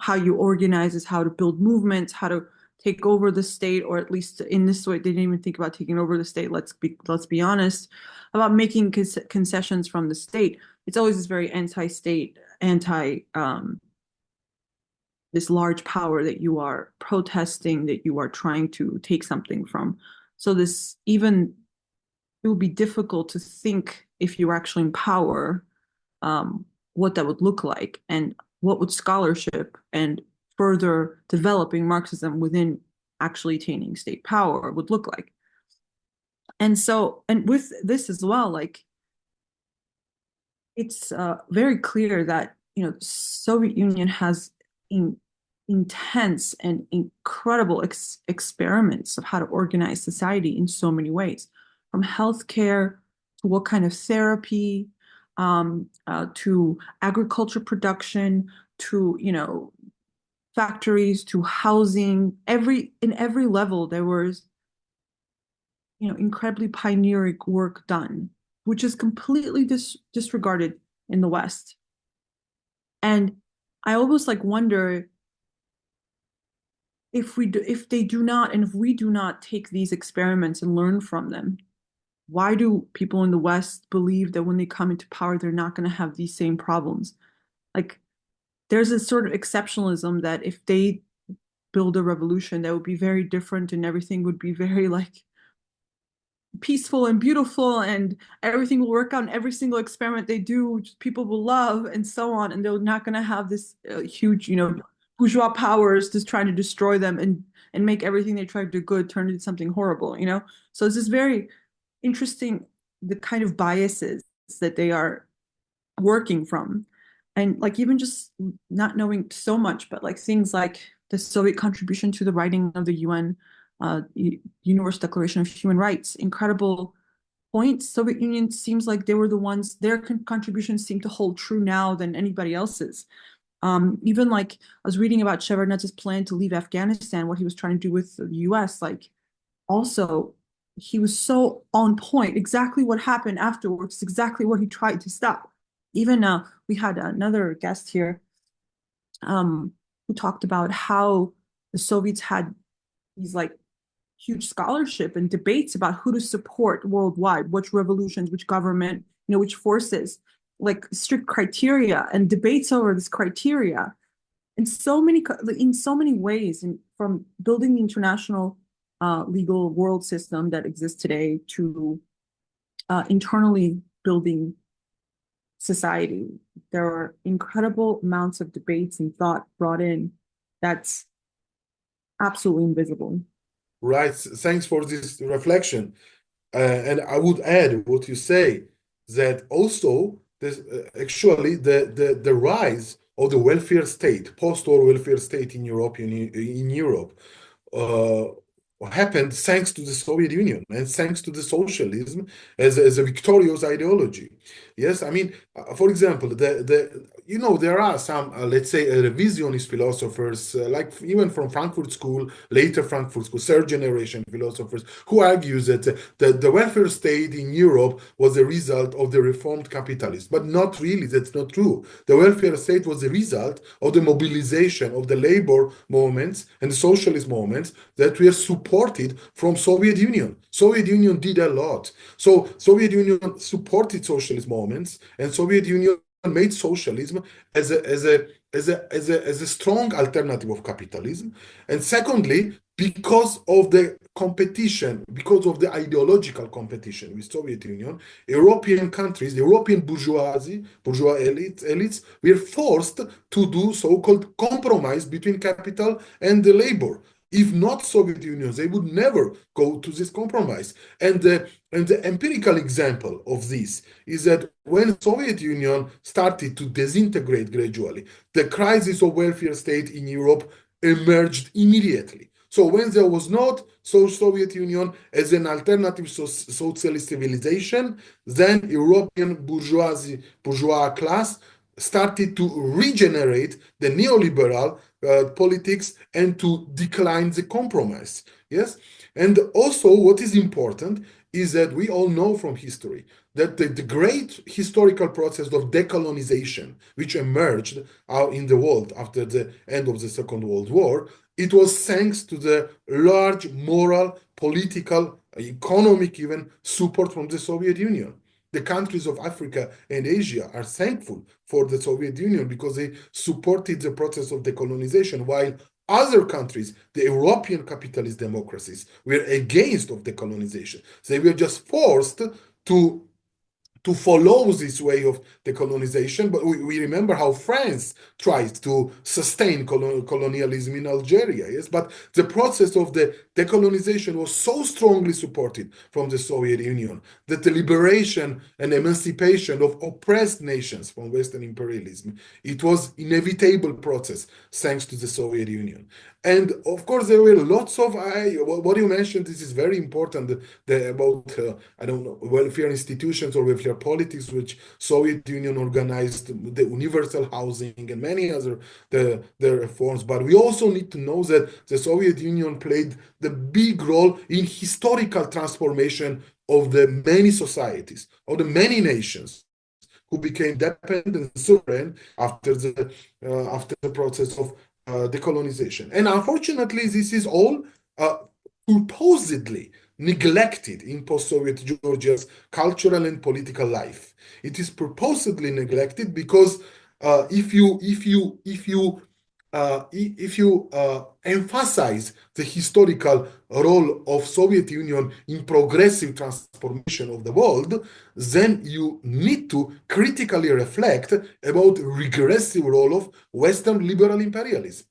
how you organize is how to build movements, how to take over the state, or at least in this way, they didn't even think about taking over the state. Let's be honest about making concessions from the state. It's always this very anti-state, this large power that you are protesting, that you are trying to take something from. So it would be difficult to think, if you were actually in power, what that would look like, and what would scholarship and further developing Marxism within actually attaining state power would look like. And with this as well, like, it's very clear that Soviet Union has intense and incredible experiments of how to organize society in so many ways, from healthcare to what kind of therapy, to agriculture production, to factories, to housing. In every level there was incredibly pioneering work done, which is completely disregarded in the West. And I almost wonder if we do not take these experiments and learn from them, why do people in the West believe that when they come into power, they're not going to have these same problems? Like, there's a sort of exceptionalism that if they build a revolution, that would be very different and everything would be very peaceful and beautiful, and everything will work out, and every single experiment they do, people will love, and so on. And they're not going to have this huge, bourgeois powers just trying to destroy them and make everything they try to do good turn into something horrible, So it's this very interesting, the kind of biases that they are working from. And even just not knowing so much, but things like the Soviet contribution to the writing of the UN Universal Declaration of Human Rights, incredible points. Soviet Union seems like they were the ones, their contributions seem to hold true now than anybody else's. Even I was reading about Shevardnadze's plan to leave Afghanistan, what he was trying to do with the US, also he was so on point, exactly what happened afterwards, exactly what he tried to stop. Even we had another guest here who talked about how the Soviets had these huge scholarship and debates about who to support worldwide, which revolutions, which government, which forces, like strict criteria and debates over this criteria in so many ways, and from building the international legal world system that exists today to internally building society. There are incredible amounts of debates and thought brought in that's absolutely invisible. Right. Thanks for this reflection. And I would add what you say, that also this actually the rise of the welfare state, post-war welfare state in Europe, uh, happened thanks to the Soviet Union and thanks to the socialism as a victorious ideology. Yes, I mean, for example, there are some, let's say, revisionist philosophers, like even from Frankfurt School, later Frankfurt School, third generation philosophers, who argues that the welfare state in Europe was a result of the reformed capitalism. But not really, that's not true. The welfare state was a result of the mobilization of the labor movements and the socialist movements that were supported from Soviet Union. Soviet Union did a lot. So Soviet Union supported socialist movements, and Soviet Union made socialism as a strong alternative of capitalism. And secondly, because of the competition, because of the ideological competition with Soviet Union, European countries, the European bourgeois elites were forced to do so-called compromise between capital and the labor. If not Soviet Union, they would never go to this compromise. And the empirical example of this is that when Soviet Union started to disintegrate gradually, the crisis of welfare state in Europe emerged immediately. So when there was not Soviet Union as an alternative socialist civilization, then European bourgeois class started to regenerate the neoliberal politics and to decline the compromise. Yes, and also what is important is that we all know from history that the great historical process of decolonization, which emerged in the world after the end of the Second World War, it was thanks to the large moral, political, economic even support from the Soviet Union. The countries of Africa and Asia are thankful for the Soviet Union because they supported the process of decolonization, while other countries, the European capitalist democracies, were against of decolonization. They were just forced to follow this way of decolonization. But we remember how France tried to sustain colonialism in Algeria, yes? But the process of the decolonization was so strongly supported from the Soviet Union that the liberation and emancipation of oppressed nations from Western imperialism, it was inevitable process thanks to the Soviet Union. And of course, there were lots of, what you mentioned, this is very important, about, I don't know, welfare institutions or welfare politics, which Soviet Union organized, the universal housing and many other the reforms. But we also need to know that the Soviet Union played the big role in historical transformation of the many societies, of the many nations who became dependent and sovereign after the process of decolonization. And unfortunately, this is all supposedly neglected in post-Soviet Georgia's cultural and political life. It is purposely neglected because if you emphasize the historical role of Soviet Union in progressive transformation of the world, then you need to critically reflect about regressive role of Western liberal imperialism.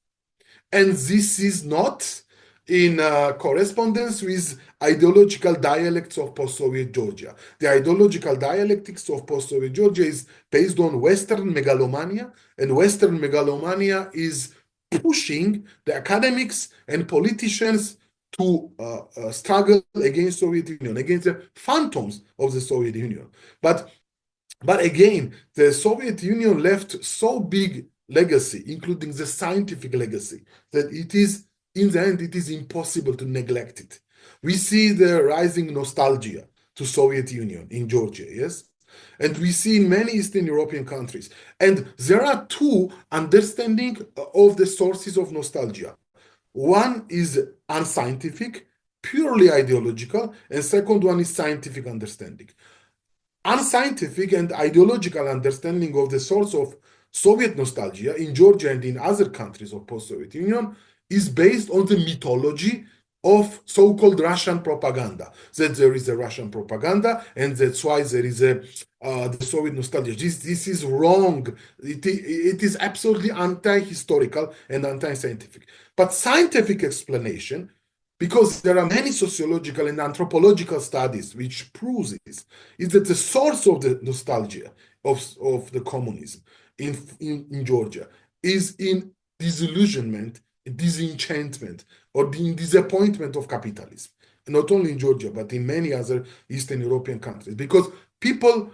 And this is not in correspondence with ideological dialects of post-Soviet Georgia. The ideological dialectics of post-Soviet Georgia is based on Western megalomania, and Western megalomania is pushing the academics and politicians to struggle against Soviet Union, against the phantoms of the Soviet Union. But again, the Soviet Union left so big legacy, including the scientific legacy, that it is, in the end, it is impossible to neglect it. We see the rising nostalgia to Soviet Union in Georgia, yes? And we see in many Eastern European countries. And there are two understanding of the sources of nostalgia. One is unscientific, purely ideological, and second one is scientific understanding. Unscientific and ideological understanding of the source of Soviet nostalgia in Georgia and in other countries of post-Soviet Union is based on the mythology of so-called Russian propaganda, that there is a Russian propaganda, and that's why there is the Soviet nostalgia. This is wrong. It is absolutely anti-historical and anti-scientific. But scientific explanation, because there are many sociological and anthropological studies which proves this, is that the source of the nostalgia of the communism in Georgia is in disillusionment, disenchantment, or the disappointment of capitalism. Not only in Georgia, but in many other Eastern European countries. Because people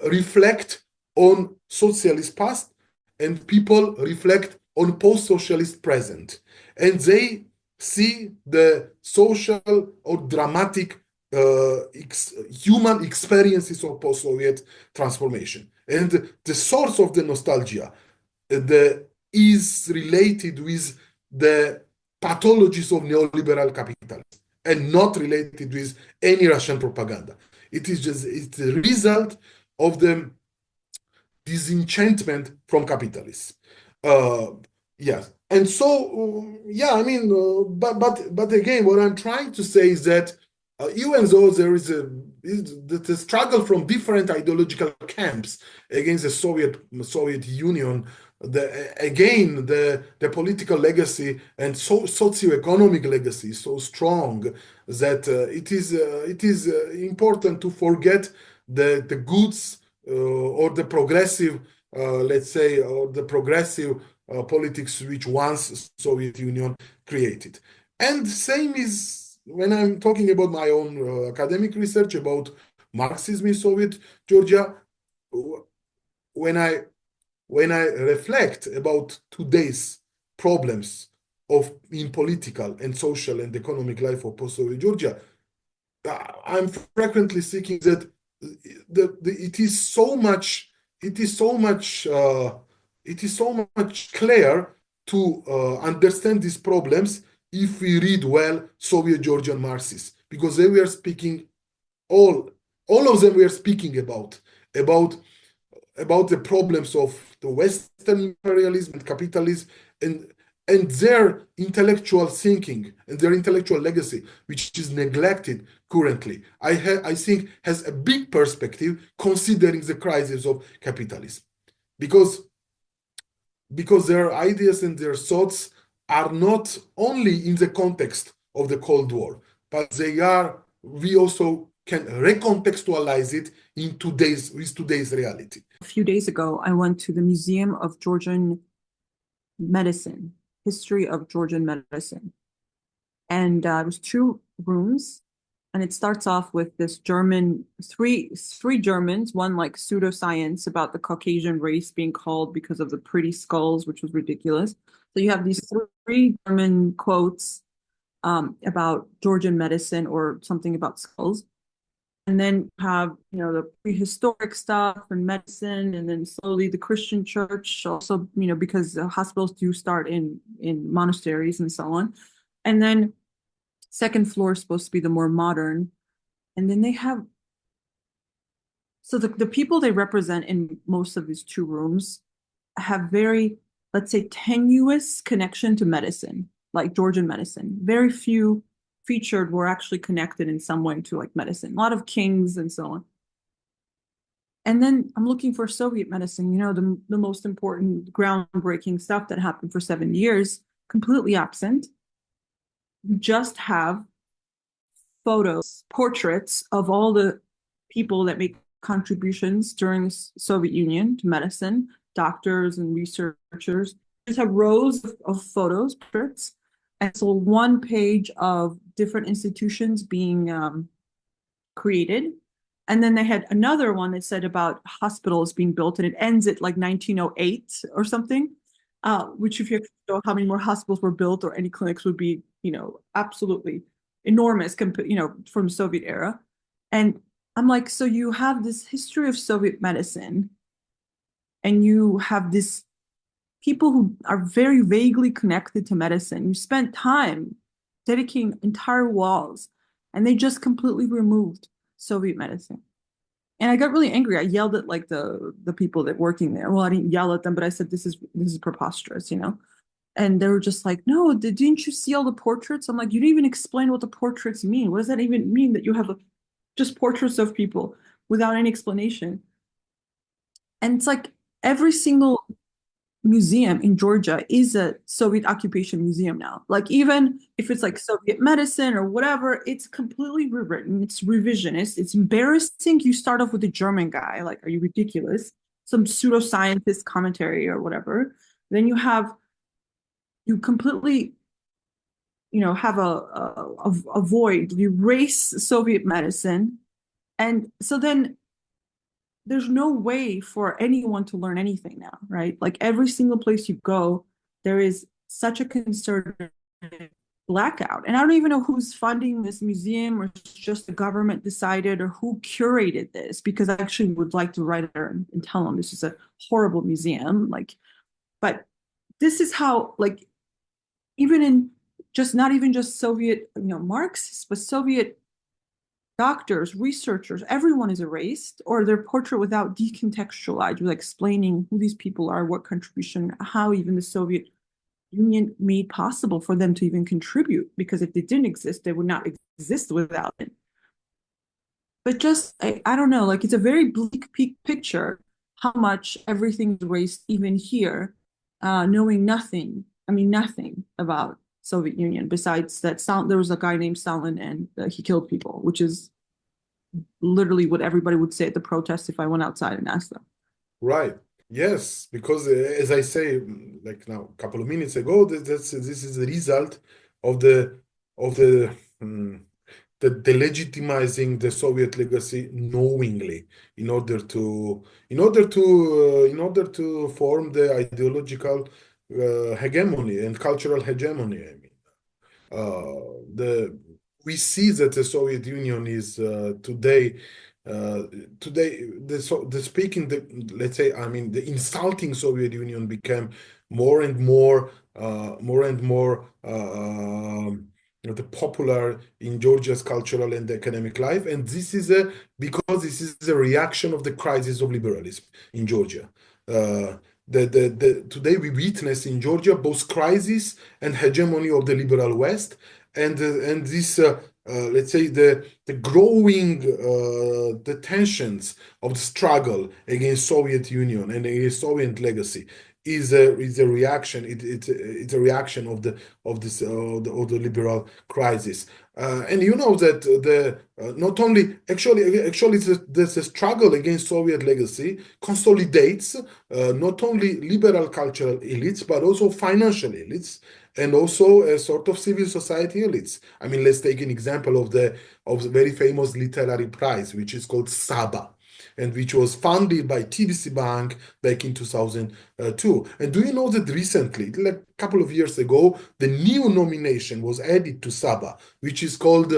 reflect on socialist past and people reflect on post-socialist present. And they see the social or dramatic human experiences of post-Soviet transformation. And the source of the nostalgia is related with the pathologies of neoliberal capitalism and not related with any Russian propaganda. It's a result of the disenchantment from capitalism. Yes. And so, yeah, I mean, but again, what I'm trying to say is that even though there is the struggle from different ideological camps against the Soviet Union, the political legacy and socioeconomic legacy is so strong that it is important to forget the goods or the progressive, let's say, or the progressive politics which once Soviet Union created. And same is when I'm talking about my own academic research about Marxism in Soviet Georgia. When I reflect about today's problems in political and social and economic life of post-Soviet Georgia, I'm frequently thinking that it is so much clear to understand these problems if we read well Soviet Georgian Marxists, because they were speaking all of them were speaking about the problems of the Western imperialism and capitalism and their intellectual thinking and their intellectual legacy, which is neglected currently, I think has a big perspective considering the crisis of capitalism, because their ideas and their thoughts are not only in the context of the Cold War, but we also can recontextualize it with today's reality. A few days ago, I went to the Museum of Georgian Medicine, History of Georgian Medicine. And it was 2 rooms. And it starts off with this three Germans, one like pseudoscience about the Caucasian race being called because of the pretty skulls, which was ridiculous. So you have these 3 German quotes about Georgian medicine or something about skulls. And then you have, the prehistoric stuff and medicine, and then slowly the Christian church also, because the hospitals do start in monasteries and so on. And then second floor is supposed to be the more modern. And then they have, so the people they represent in most of these 2 rooms have very, let's say, tenuous connection to medicine, like Georgian medicine. Very few featured were actually connected in some way to like medicine, a lot of kings and so on. And then I'm looking for Soviet medicine, the most important groundbreaking stuff that happened for 70 years, completely absent. You just have photos, portraits of all the people that make contributions during the Soviet Union to medicine, doctors and researchers. Just have rows of photos, portraits, and so 1 page of different institutions being created. And then they had another one that said about hospitals being built, and it ends at like 1908 or something, which if you know how many more hospitals were built or any clinics would be, absolutely enormous, from the Soviet era. And I'm like, so you have this history of Soviet medicine, and you have this people who are very vaguely connected to medicine. You spent time dedicating entire walls and they just completely removed Soviet medicine. And I got really angry. I yelled at like the people that working there. Well, I didn't yell at them, but I said, this is preposterous, you know? And they were just like, no, didn't you see all the portraits? I'm like, you didn't even explain what the portraits mean. What does that even mean that you have just portraits of people without any explanation? And it's like every single museum in Georgia is a Soviet occupation museum now. Like even if it's like Soviet medicine or whatever, it's completely rewritten. It's revisionist. It's embarrassing. You start off with a German guy, like, are you ridiculous? Some pseudoscientist commentary or whatever. Then you completely, have a void. You erase Soviet medicine. And so then there's no way for anyone to learn anything now, right? Like every single place you go, there is such a concerted blackout. And I don't even know who's funding this museum, or it's just the government decided, or who curated this, because I actually would like to write there and tell them this is a horrible museum. But this is how, like, even in not even just Soviet, Marxists, but Soviet doctors, researchers, everyone is erased, or their portrait without decontextualized, with explaining who these people are, what contribution, how even the Soviet Union made possible for them to even contribute, because if they didn't exist, they would not exist without it. But just, I don't know, like it's a very bleak picture how much everything's erased even here, knowing nothing about Soviet Union, besides that there was a guy named Stalin and he killed people, which is literally what everybody would say at the protests if I went outside and asked them. Right. Yes, because as I say, like now a couple of minutes ago, this is the result of the legitimizing the Soviet legacy knowingly in order to form the ideological hegemony and cultural hegemony. I mean, we see that the Soviet Union is today let's say, I mean, the insulting Soviet Union became more and more the popular in Georgia's cultural and economic life, and this is because this is a reaction of the crisis of liberalism in Georgia. Today we witness in Georgia both crisis and hegemony of the liberal West, and this let's say the growing the tensions of the struggle against Soviet Union and against Soviet legacy is a reaction. It's a reaction of the liberal crisis, and you know that not only actually the struggle against Soviet legacy consolidates not only liberal cultural elites but also financial elites, and also a sort of civil society elites. I mean, let's take an example of the very famous literary prize, which is called Saba, and which was funded by Tbilisi Bank back in 2002. And do you know that recently, like a couple of years ago, the new nomination was added to Saba, which is called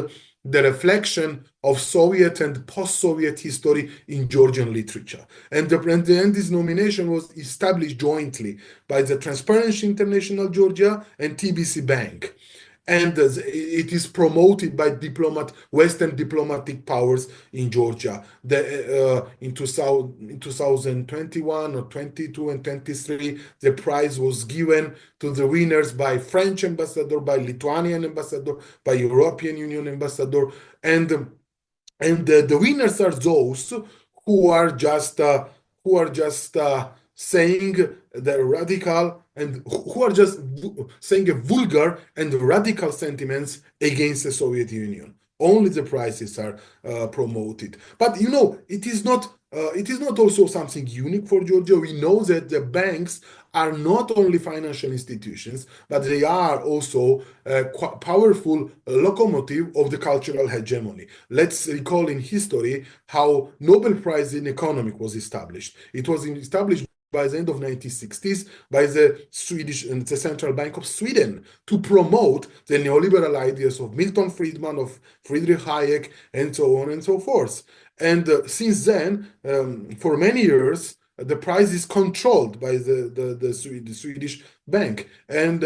the reflection of Soviet and post-Soviet history in Georgian literature. And this nomination was established jointly by the Transparency International Georgia and TBC Bank. And it is promoted by Western diplomatic powers in Georgia. In 2021 or 22 and 23, the prize was given to the winners by French ambassador, by Lithuanian ambassador, by European Union ambassador, and the winners are those who are just saying the radical, and who are just saying a vulgar and radical sentiments against the Soviet Union. Only the prizes are promoted. But you know, it is not also something unique for Georgia. We know that the banks are not only financial institutions, but they are also a powerful locomotive of the cultural hegemony. Let's recall in history how Nobel Prize in Economics was established. It was established by the end of 1960s by the Swedish and the Central Bank of Sweden to promote the neoliberal ideas of Milton Friedman, of Friedrich Hayek, and so on and so forth. And since then, for many years, the price is controlled by the Swedish bank. And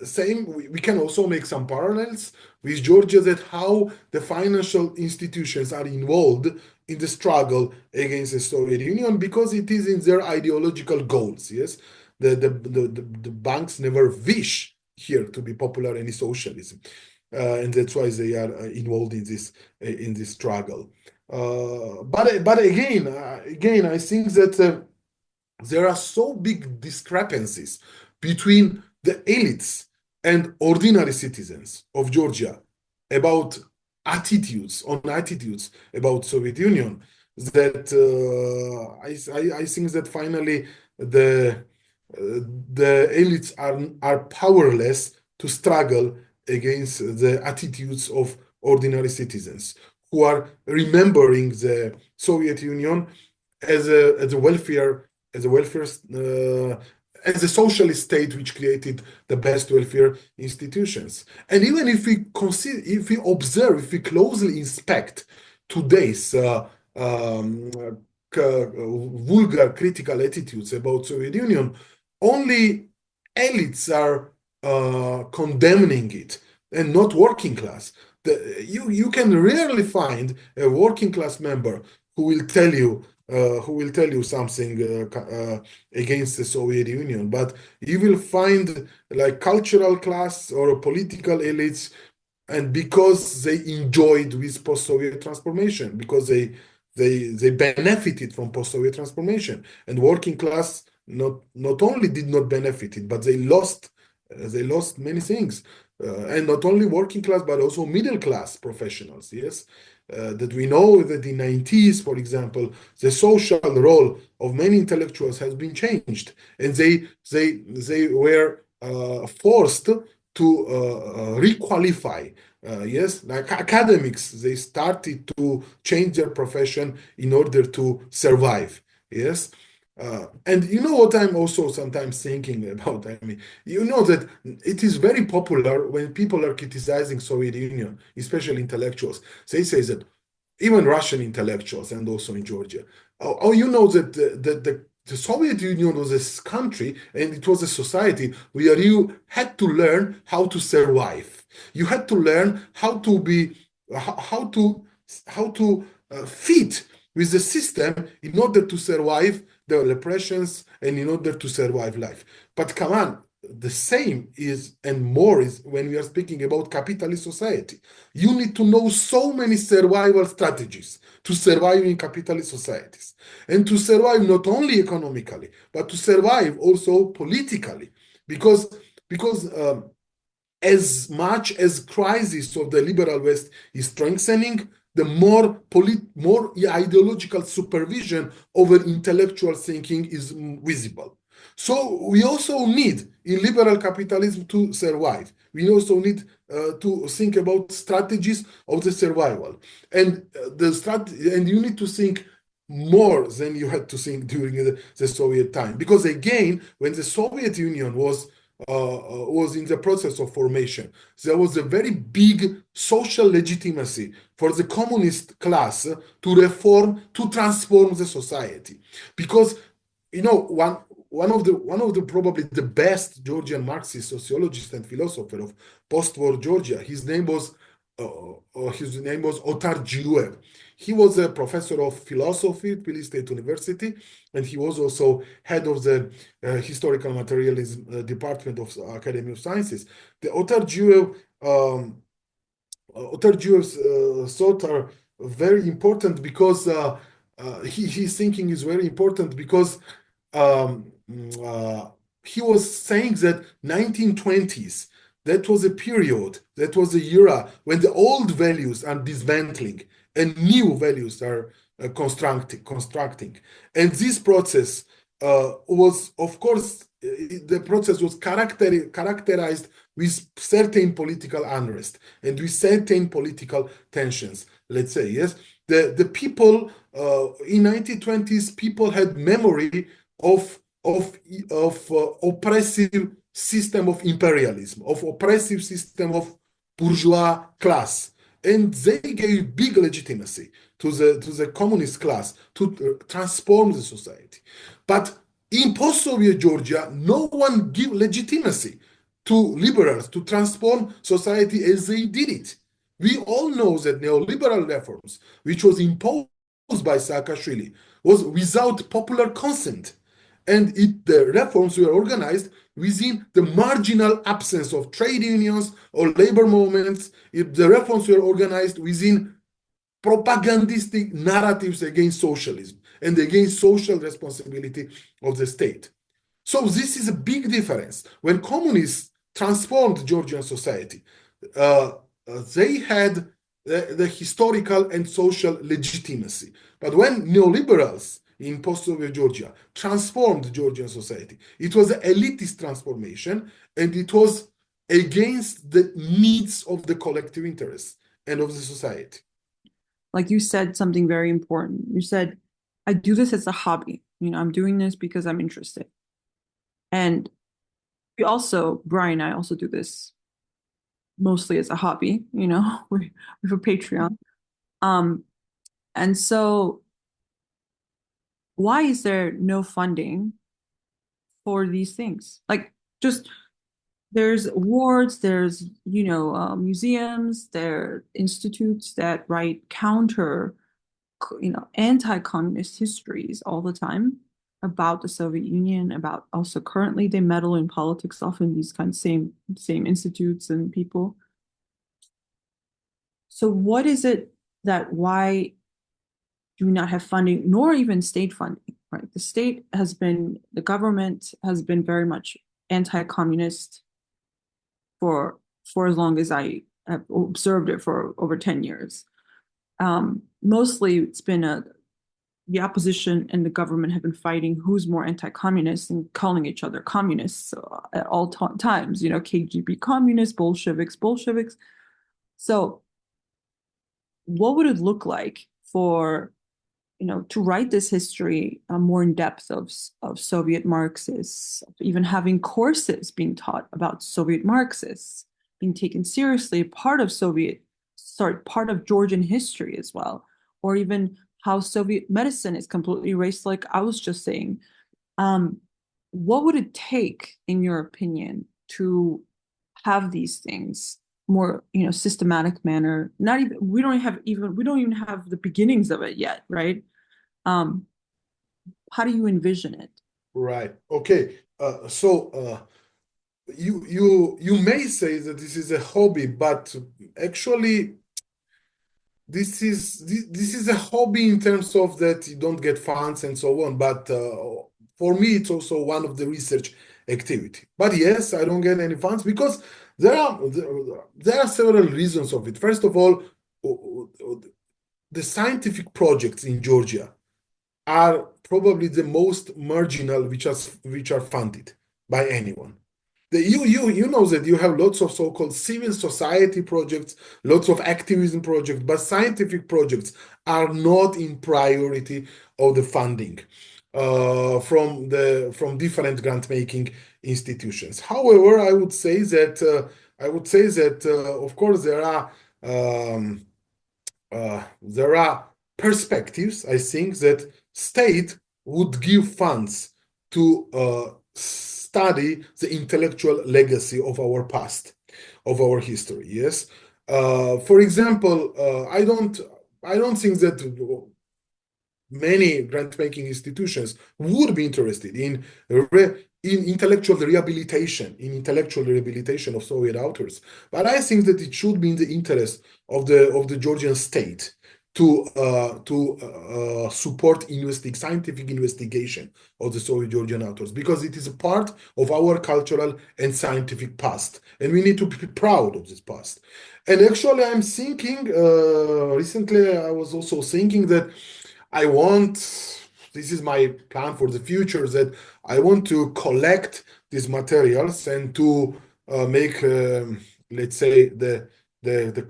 same, we can also make some parallels with Georgia, that how the financial institutions are involved in the struggle against the Soviet Union, because it is in their ideological goals. Yes, the banks never wish here to be popular any socialism, and that's why they are involved in this struggle. But again, I think that there are so big discrepancies between the elites and ordinary citizens of Georgia about attitudes about Soviet Union, that I think that finally the elites are powerless to struggle against the attitudes of ordinary citizens who are remembering the Soviet Union as a welfare as a socialist state which created the best welfare institutions. And even if we consider, if we observe, if we closely inspect today's vulgar critical attitudes about Soviet Union, only elites are condemning it, and not working class. You can rarely find a working class member who will tell you something against the Soviet Union, but you will find like cultural class or political elites, and because they enjoyed with post-Soviet transformation, because they benefited from post-Soviet transformation, and working class not only did not benefit it, but they lost many things, and not only working class but also middle class professionals. Yes, that we know that in the 90s, for example, the social role of many intellectuals has been changed, and they were forced to requalify. Yes, like academics, they started to change their profession in order to survive. Yes. And you know what I'm also sometimes thinking about? I mean, you know that it is very popular when people are criticizing Soviet Union, especially intellectuals. They say that even Russian intellectuals, and also in Georgia, you know that the Soviet Union was a country and it was a society where you had to learn how to survive. You had to learn how to be, how to fit with the system in order to survive the repressions and in order to survive life. But come on, the same is and more is when we are speaking about capitalist society. You need to know so many survival strategies to survive in capitalist societies, and to survive not only economically but to survive also politically, because as much as crisis of the liberal West is strengthening, the more ideological supervision over intellectual thinking is visible. So we also need, in liberal capitalism, to survive. We also need to think about strategies of the survival, and and you need to think more than you had to think during the Soviet time, because again, when the Soviet Union was in the process of formation, there was a very big social legitimacy for the communist class to reform, to transform the society, because you know one of the probably the best Georgian Marxist sociologist and philosopher of post-war Georgia, his name was Otar Giluev. He was a professor of philosophy at Tbilisi State University, and he was also head of the historical materialism department of Academy of Sciences. The Otar Giluev's thoughts are very important, because his thinking is very important, because he was saying that 1920s, that was a period, that was a era when the old values are dismantling and new values are constructing. And this process was, of course, the process was characterized with certain political unrest and with certain political tensions, let's say. Yes, the people in 1920s, people had memory of oppressive system of imperialism, of oppressive system of bourgeois class, and they gave big legitimacy to the communist class to transform the society. But in post-Soviet Georgia, no one give legitimacy to liberals to transform society as they did it. We all know that neoliberal reforms, which was imposed by Saakashvili, was without popular consent. And the reforms were organized within the marginal absence of trade unions or labor movements. The reforms were organized within propagandistic narratives against socialism and against social responsibility of the state. So this is a big difference. When communists transformed Georgian society, they had the historical and social legitimacy. But when neoliberals in post-Soviet Georgia transformed Georgian society, it was an elitist transformation, and it was against the needs of the collective interests and of the society. Like you said something very important. You said, I do this as a hobby. I'm doing this because I'm interested. And we also, Brian and I also do this mostly as a hobby, we have a Patreon. And so why is there no funding for these things? Like, just there's awards, there's museums, there are institutes that write counter anti-communist histories all the time about the Soviet Union, about also currently they meddle in politics, often these kind of same institutes and people. So what is it that why do we not have funding, nor even state funding, right? The government has been very much anti-communist for as long as I have observed it, for over 10 years. Mostly it's been the opposition and the government have been fighting who's more anti-communist and calling each other communists at all times, KGB communists, Bolsheviks. So what would it look like for, to write this history more in depth of Soviet Marxists, even having courses being taught about Soviet Marxists, being taken seriously, part of Georgian history as well, or even how Soviet medicine is completely erased, like I was just saying. What would it take, in your opinion, to have these things more, systematic manner? We don't even have the beginnings of it yet, right? How do you envision it? Right. Okay. So you may say that this is a hobby, but actually this is a hobby in terms of that you don't get funds and so on. But for me, it's also one of the research activity. But yes, I don't get any funds because there are several reasons of it. First of all, the scientific projects in Georgia are probably the most marginal which are funded by anyone. You know that you have lots of so-called civil society projects, lots of activism projects, but scientific projects are not in priority of the funding from different grant-making institutions. However, I would say that of course there are perspectives. I think that state would give funds to study the intellectual legacy of our past, of our history. Yes, for example, I don't think that many grant-making institutions would be interested in intellectual rehabilitation of Soviet authors, but I think that it should be in the interest of the Georgian state to support scientific investigation of the Soviet Georgian authors, because it is a part of our cultural and scientific past, and we need to be proud of this past. And actually, I'm thinking, recently I was also thinking that this is my plan for the future, that I want to collect these materials and to make, let's say, the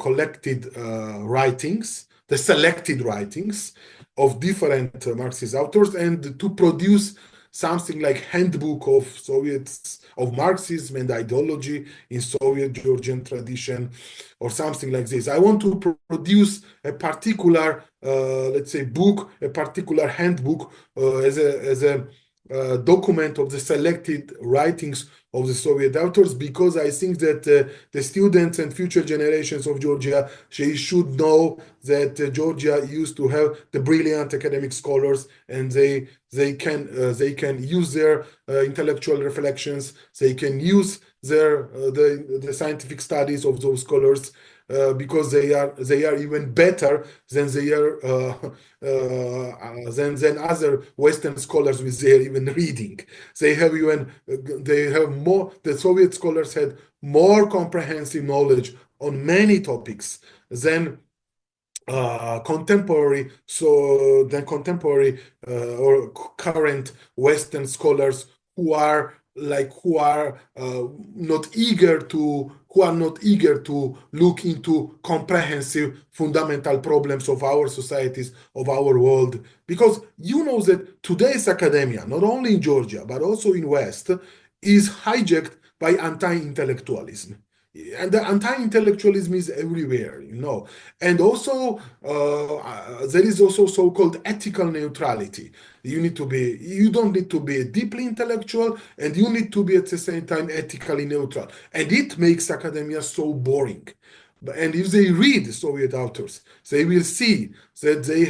collected writings, the selected writings of different Marxist authors, and to produce something like handbook of Marxism and ideology in Soviet Georgian tradition, or something like this. I want to produce a particular, let's say, book, a particular handbook as a document of the selected writings of the Soviet authors, because I think that the students and future generations of Georgia, they should know that Georgia used to have the brilliant academic scholars, and they can use their intellectual reflections, they can use their the scientific studies of those scholars, because they are even better than than other Western scholars with their even reading. They have more. The Soviet scholars had more comprehensive knowledge on many topics than contemporary or current Western scholars who are not eager to look into comprehensive fundamental problems of our societies, of our world. Because you know that today's academia, not only in Georgia but also in West, is hijacked by anti-intellectualism. And the anti-intellectualism is everywhere, you know. And also, there is also so-called ethical neutrality. You don't need to be deeply intellectual, and you need to be at the same time ethically neutral. And it makes academia so boring. And if they read Soviet authors, they will see that they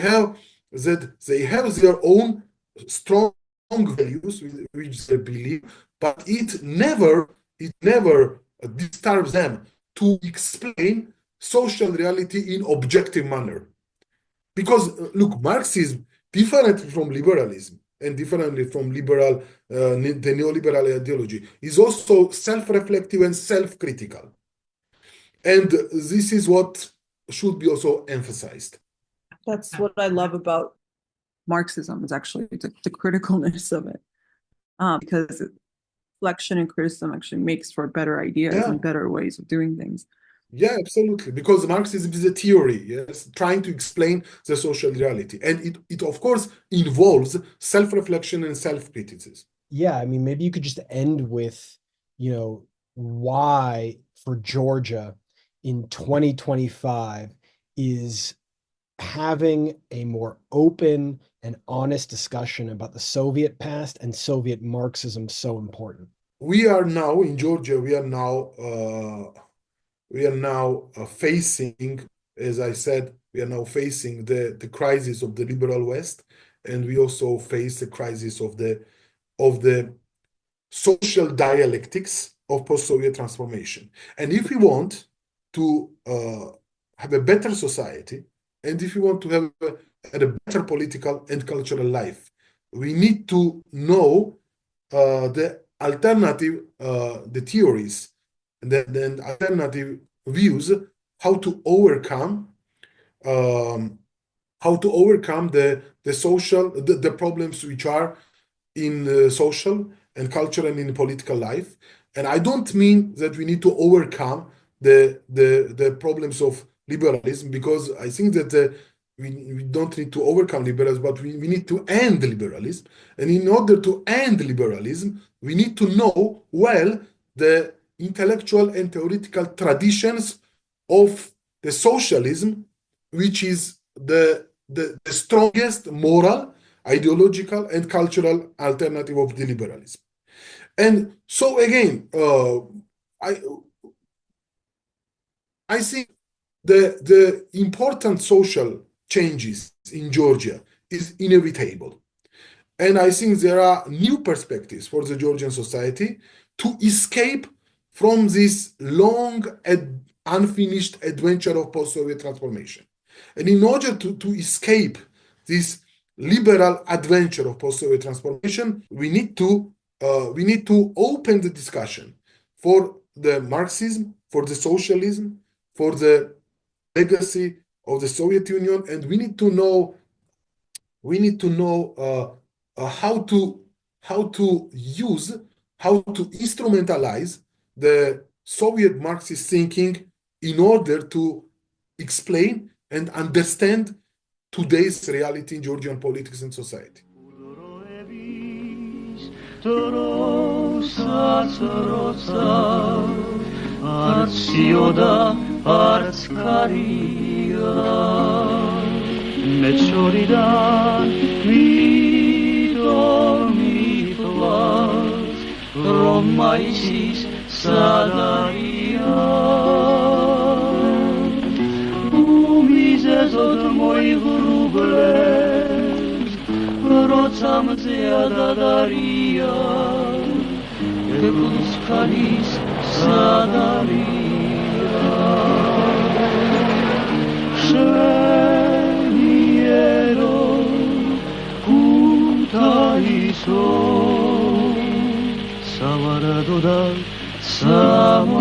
have their own strong values which they believe, but it never disturbs them to explain social reality in objective manner. Because look, Marxism, differently from liberalism and differently from the neoliberal ideology, is also self-reflective and self-critical. And this is what should be also emphasized. That's what I love about Marxism, is actually the criticalness of it, because reflection and criticism actually makes for better ideas and better ways of doing things. Yeah, absolutely. Because Marxism is a theory, yes, trying to explain the social reality. And it of course involves self-reflection and self-criticism. Yeah, I mean, maybe you could just end with, why for Georgia in 2025 is having a more open and honest discussion about the Soviet past and Soviet Marxism so important. We are now in Georgia, we are now facing, as I said, we are now facing the crisis of the liberal West, and we also face the crisis of the social dialectics of post-Soviet transformation. And if we want to have a better society, and if we want to have a better political and cultural life, we need to know the alternative, the theories, and then alternative views, how to overcome the problems which are in social and cultural and in political life. And I don't mean that we need to overcome the problems of liberalism, because I think that we don't need to overcome liberalism, but we need to end liberalism. And in order to end liberalism, we need to know well the intellectual and theoretical traditions of the socialism, which is the strongest moral, ideological, and cultural alternative of the liberalism. And so again, I think the important social changes in Georgia is inevitable. And I think there are new perspectives for the Georgian society to escape from this long and unfinished adventure of post-Soviet transformation. And in order to escape this liberal adventure of post-Soviet transformation, we need to open the discussion for the Marxism, for the socialism, for the legacy of the Soviet Union, and we need to know how to instrumentalize the Soviet Marxist thinking in order to explain and understand today's reality in Georgian politics and society. Rosa, Arcioda, Artscaria, Mechoridan, Mitomiplas, Romaisis, Sadaria, Umizezod moich rubles, Rocam Zeadadaria, Ekuskalis Sadaria, Sheniero, Kutaiso, Savaradoda, Samaiso.